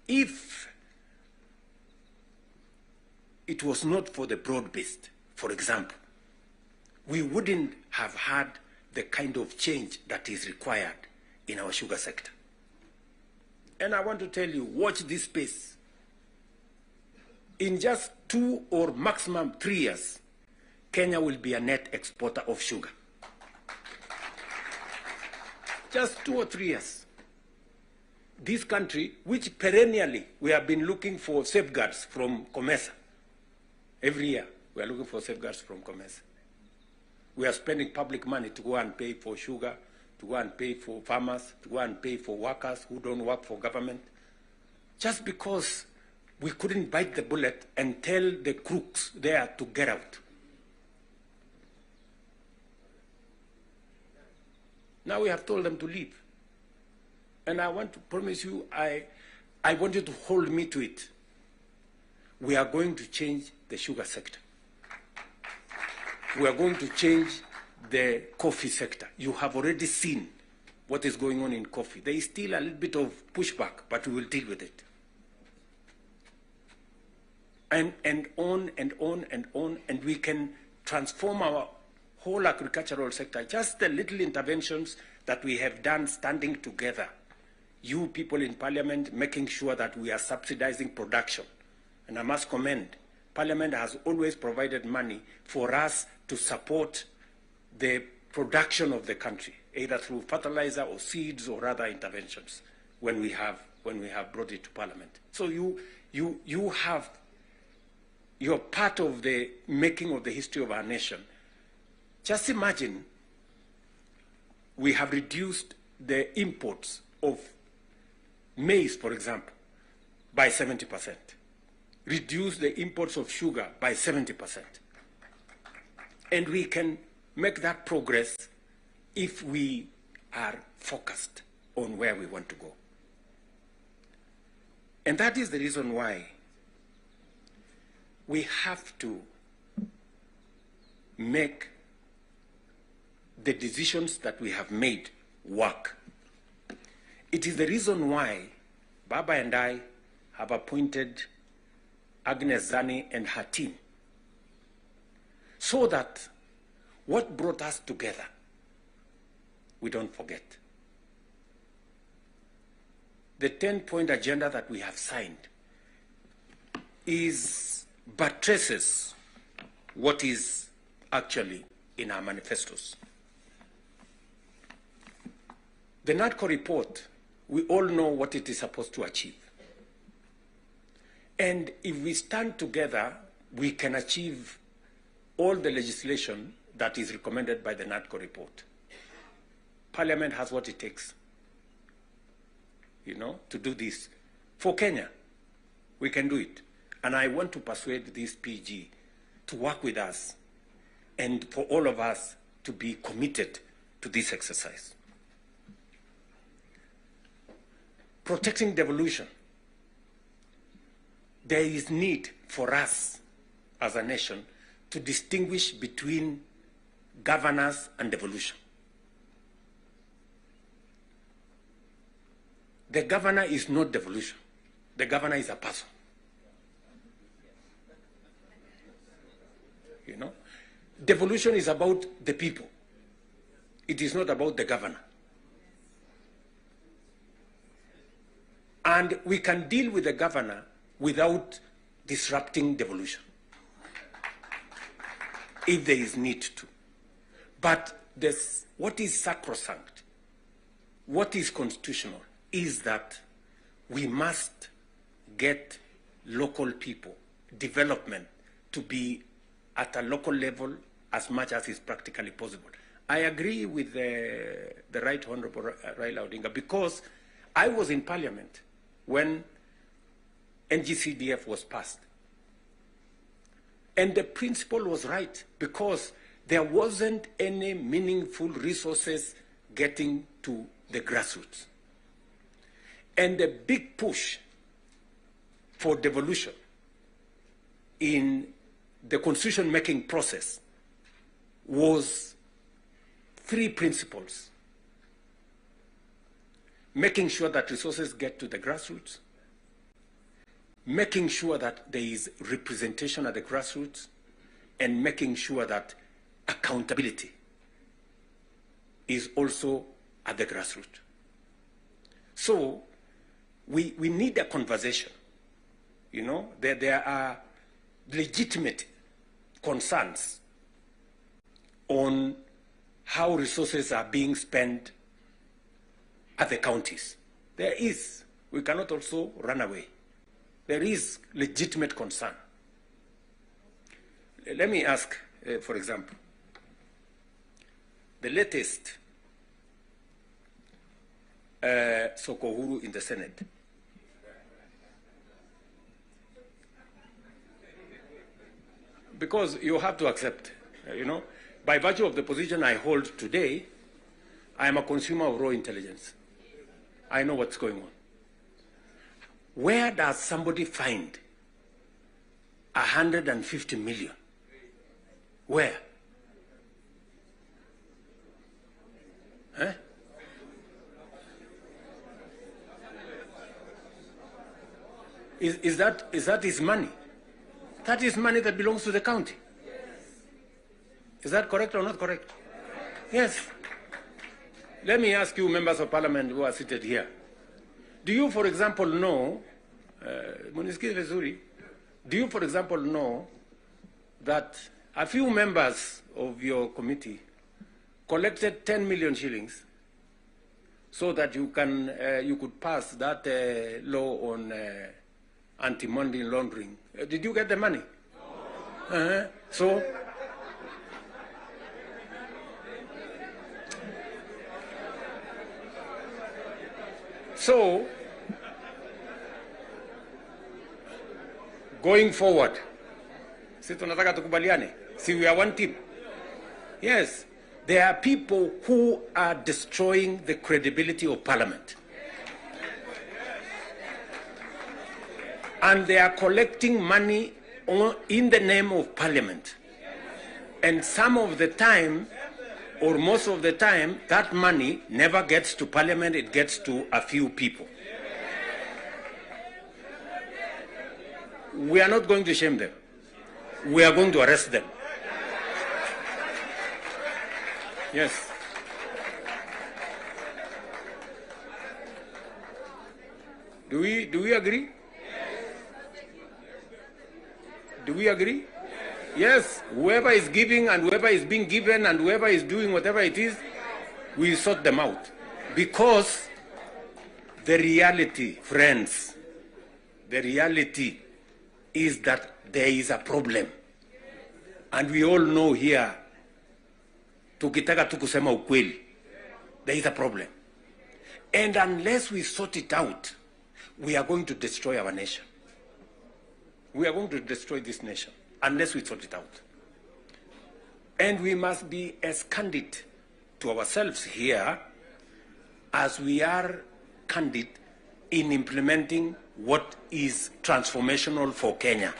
If it was not for the broad-based, for example, we wouldn't have had the kind of change that is required in our sugar sector. And I want to tell you, watch this space. In just 2 or maximum 3 years, Kenya will be a net exporter of sugar. Just 2 or 3 years. This country, which perennially we have been looking for safeguards from COMESA. Every year, we are looking for safeguards from COMESA. We are spending public money to go and pay for sugar, to go and pay for farmers, to go and pay for workers who don't work for government, just because we couldn't bite the bullet and tell the crooks there to get out. Now we have told them to leave. And I want to promise you, I want you to hold me to it. We are going to change the sugar sector. We are going to change the coffee sector. You have already seen what is going on in coffee. There is still a little bit of pushback, but we will deal with it. And on and on and on, and we can transform our whole agricultural sector. Just the little interventions that we have done standing together. You people in Parliament making sure that we are subsidizing production. And I must commend, Parliament has always provided money for us to support the production of the country, either through fertilizer or seeds or other interventions when we have brought it to Parliament. So you're part of the making of the history of our nation. Just imagine we have reduced the imports of maize, for example, by 70%. Reduce the imports of sugar by 70%. And we can make that progress if we are focused on where we want to go. And that is the reason why we have to make the decisions that we have made work. It is the reason why Baba and I have appointed Agnes Zani and her team, so that what brought us together, we don't forget. the 10-point agenda that we have signed buttresses what is actually in our manifestos. The NADCO report, we all know what it is supposed to achieve. And if we stand together, we can achieve all the legislation that is recommended by the NADCO report. Parliament has what it takes, to do this. For Kenya, we can do it. And I want to persuade this PG to work with us and for all of us to be committed to this exercise. Protecting devolution. There is need for us as a nation to distinguish between governance and devolution. The governor is not devolution. The governor is a person. Devolution is about the people. It is not about the governor. And we can deal with the governor without disrupting devolution, if there is need to. But what is sacrosanct, what is constitutional, is that we must get local people, development, to be at a local level as much as is practically possible. I agree with the Right Honorable Raila Odinga, because I was in Parliament when NGCDF was passed. And the principle was right, because there wasn't any meaningful resources getting to the grassroots. And the big push for devolution in the constitution-making process was 3 principles: making sure that resources get to the grassroots, making sure that there is representation at the grassroots, and making sure that accountability is also at the grassroots. So we need a conversation. There are legitimate concerns on how resources are being spent at the counties. There is. We cannot also run away. There is legitimate concern. Let me ask, for example, the latest Sokohuru in the Senate. Because you have to accept, by virtue of the position I hold today, I am a consumer of raw intelligence. I know what's going on. Where does somebody find 150 million? Where? Huh? Is that his money? That is money that belongs to the county. Is that correct or not correct? Yes. Let me ask you, members of parliament who are seated here. Do you, for example, know, do you, for example, know that a few members of your committee collected 10 million shillings so that you could pass that law on anti-money laundering? Did you get the money? No. So, going forward, si tunataka tukubaliane, si we are one team. Yes, there are people who are destroying the credibility of Parliament. And they are collecting money in the name of Parliament. And some of the time, or most of the time, that money never gets to Parliament, it gets to a few people. We are not going to shame them. We are going to arrest them. Yes. Do we agree? Do we agree? Yes. Whoever is giving and whoever is being given and whoever is doing whatever it is, we sort them out. Because the reality, friends, the reality is that there is a problem. And we all know here, tukitaka tu kusema ukweli, there is a problem. And unless we sort it out, we are going to destroy our nation. We are going to destroy this nation unless we sort it out. And we must be as candid to ourselves here as we are candid in implementing what is transformational for Kenya.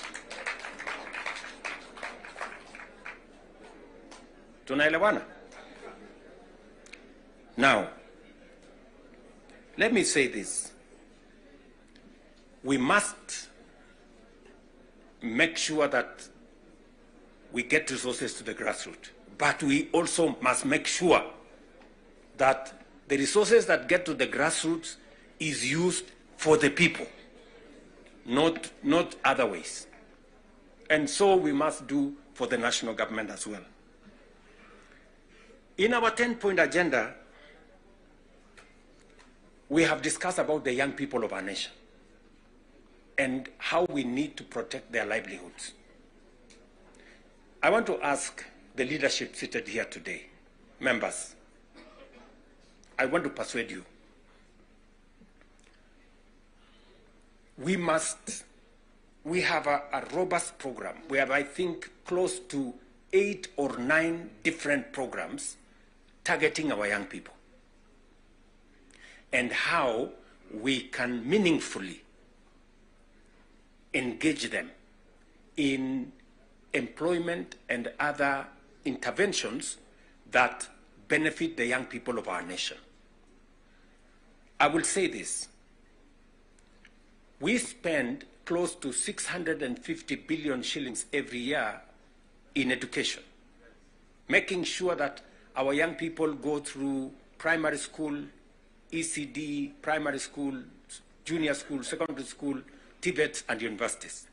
Tunaelewana? Now, let me say this. We must make sure that we get resources to the grassroots, but we also must make sure that the resources that get to the grassroots is used for the people, not other ways. And so we must do for the national government as well. In our 10-point agenda, we have discussed about the young people of our nation and how we need to protect their livelihoods. I want to ask the leadership seated here today, members, I want to persuade you. We have a robust program. We have, I think, close to 8 or 9 different programs targeting our young people and how we can meaningfully engage them in employment and other interventions that benefit the young people of our nation. I will say this. We spend close to 650 billion shillings every year in education, making sure that our young people go through primary school, ECD, primary school, junior school, secondary school, TVETs, and universities.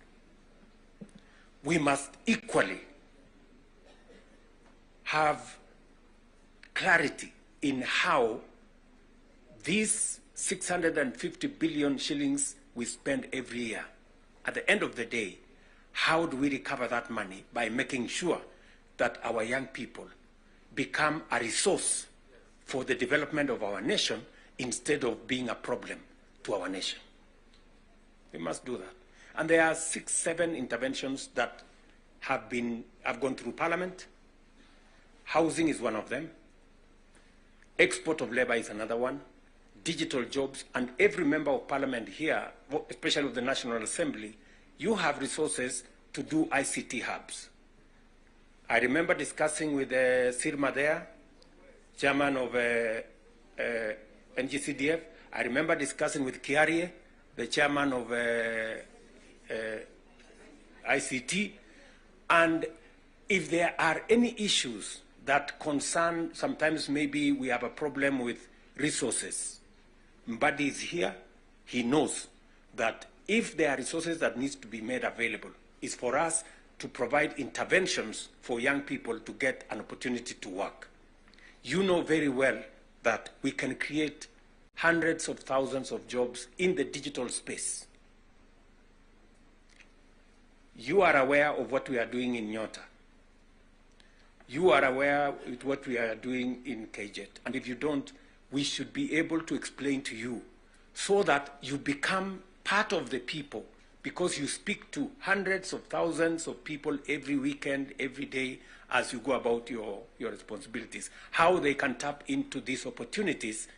We must equally have clarity in how these 650 billion shillings we spend every year, at the end of the day, how do we recover that money? By making sure that our young people become a resource for the development of our nation instead of being a problem to our nation. We must do that. And there are 6, 7 interventions that have gone through Parliament. Housing is one of them. Export of labor is another one. Digital jobs, and every member of Parliament here, especially of the National Assembly, you have resources to do ICT hubs. I remember discussing with Sirma there, chairman of NGCDF. I remember discussing with Kiarie, the chairman of ICT. And if there are any issues that concern, sometimes maybe we have a problem with resources, Mbadi is here. He knows that if there are resources that needs to be made available, it's for us to provide interventions for young people to get an opportunity to work. You know very well that we can create hundreds of thousands of jobs in the digital space. You are aware of what we are doing in Nyota. You are aware of what we are doing in KJet. And if you don't, we should be able to explain to you so that you become part of the people, because you speak to hundreds of thousands of people every weekend, every day, as you go about your responsibilities, how they can tap into these opportunities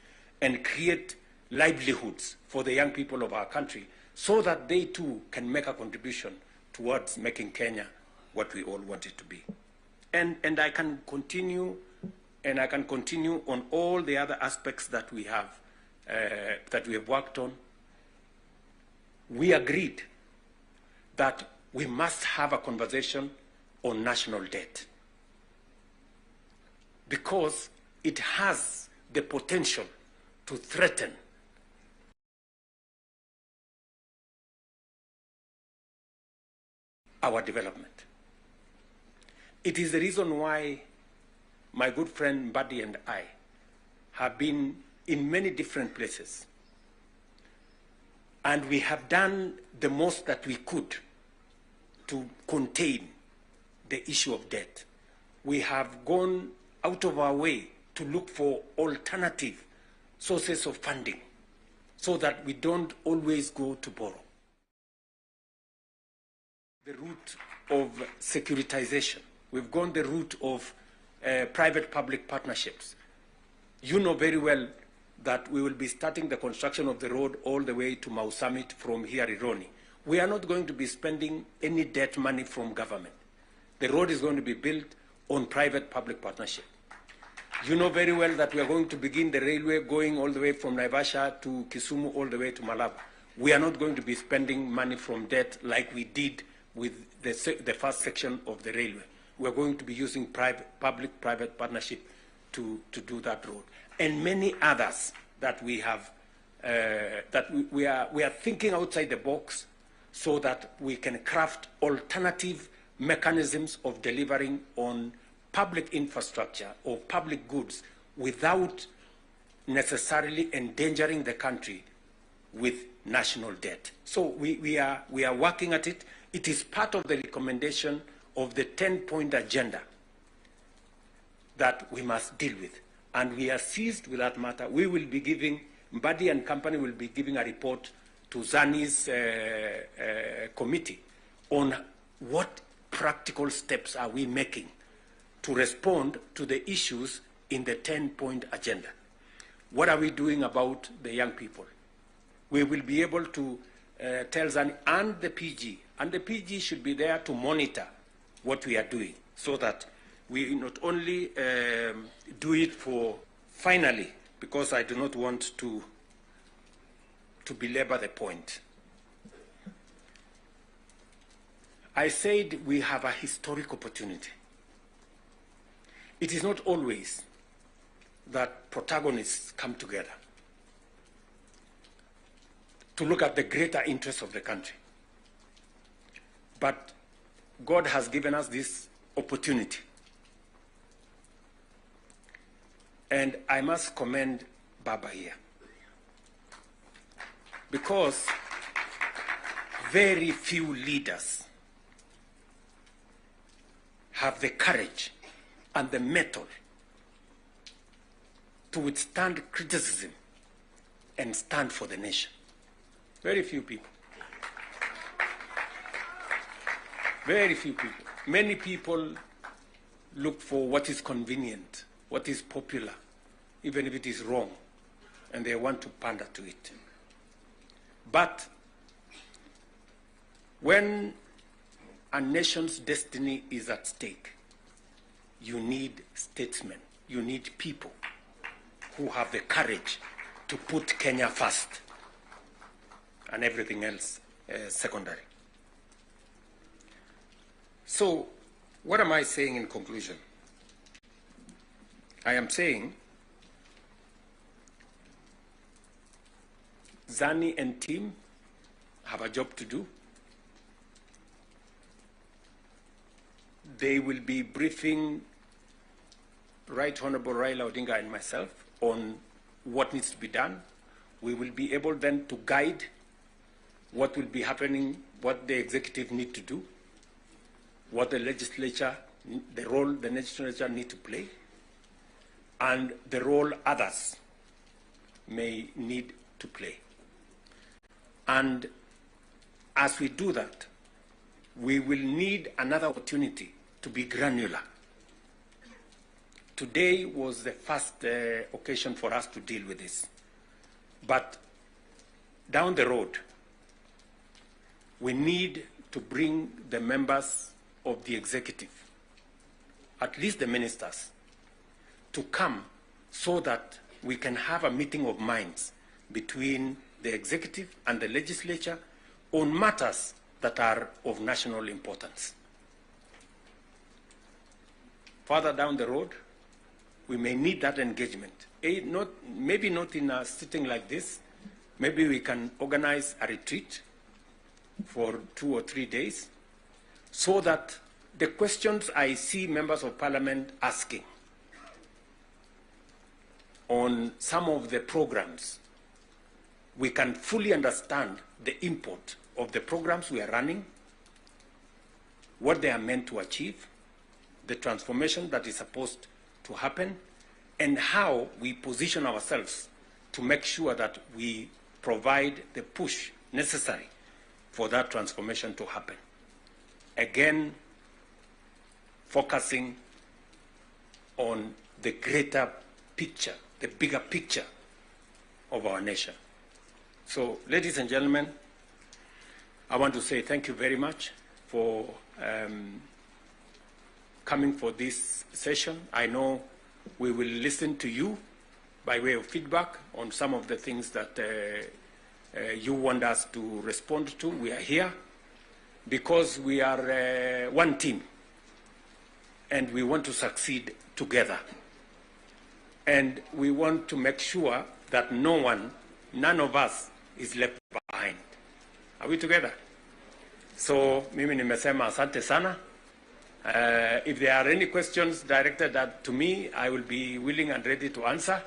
and create livelihoods for the young people of our country so that they too can make a contribution towards making Kenya what we all want it to be. And I can continue, and I can continue on all the other aspects that we have worked on. We agreed that we must have a conversation on national debt because it has the potential to threaten our development. It is the reason why my good friend Buddy and I have been in many different places. And we have done the most that we could to contain the issue of debt. We have gone out of our way to look for alternative sources of funding so that we don't always go to borrow. The route of securitization. We've gone the route of private-public partnerships. You know very well that we will be starting the construction of the road all the way to Mau Summit from here, Ironi. We are not going to be spending any debt money from government. The road is going to be built on private-public partnership. You know very well that we are going to begin the railway going all the way from Naivasha to Kisumu all the way to Malaba. We are not going to be spending money from debt like we did with the first section of the railway. We are going to be using public-private partnership to do that road. And many others that we have, we are thinking outside the box so that we can craft alternative mechanisms of delivering on public infrastructure or public goods without necessarily endangering the country with national debt. So we are working at it. It is part of the recommendation of the 10-point agenda that we must deal with. And we are seized with that matter. We will be giving, Mbadi and company will be giving a report to Zani's committee on what practical steps are we making to respond to the issues in the 10-point agenda. What are we doing about the young people? We will be able to tell Zani and the PG should be there to monitor what we are doing so that we not only do it for finally, because I do not want to belabor the point. I said we have a historic opportunity. It is not always that protagonists come together to look at the greater interests of the country. But God has given us this opportunity. And I must commend Baba here, because very few leaders have the courage and the mettle to withstand criticism and stand for the nation. Very few people. Very few people. Many people look for what is convenient, what is popular, even if it is wrong, and they want to pander to it. But when a nation's destiny is at stake, you need statesmen, you need people who have the courage to put Kenya first and everything else secondary. So, what am I saying in conclusion? I am saying Zani and team have a job to do. They will be briefing Right Honorable Raila Odinga and myself on what needs to be done. We will be able then to guide what will be happening, what the executive need to do, what the legislature, the role the legislature need to play, and the role others may need to play. And as we do that, we will need another opportunity to be granular. Today was the first occasion for us to deal with this. But down the road, we need to bring the members of the executive, at least the ministers, to come so that we can have a meeting of minds between the executive and the legislature on matters that are of national importance. Further down the road, we may need that engagement. Maybe not in a sitting like this. Maybe we can organize a retreat for 2 or 3 days so that the questions I see members of parliament asking on some of the programs, we can fully understand the import of the programs we are running, what they are meant to achieve, the transformation that is supposed to happen, and how we position ourselves to make sure that we provide the push necessary for that transformation to happen. Again, focusing on the greater picture, the bigger picture of our nation. So, ladies and gentlemen, I want to say thank you very much for coming for this session. I know we will listen to you by way of feedback on some of the things that you want us to respond to. We are here because we are one team and we want to succeed together. And we want to make sure that none of us is left behind. Are we together? So, mimi nimesema asante sana. If there are any questions directed to me, I will be willing and ready to answer.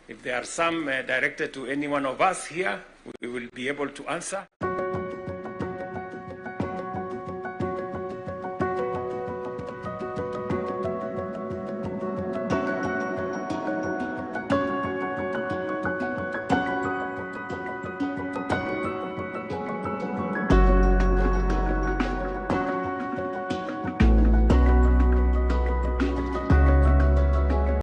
If there are some directed to any one of us here, we will be able to answer.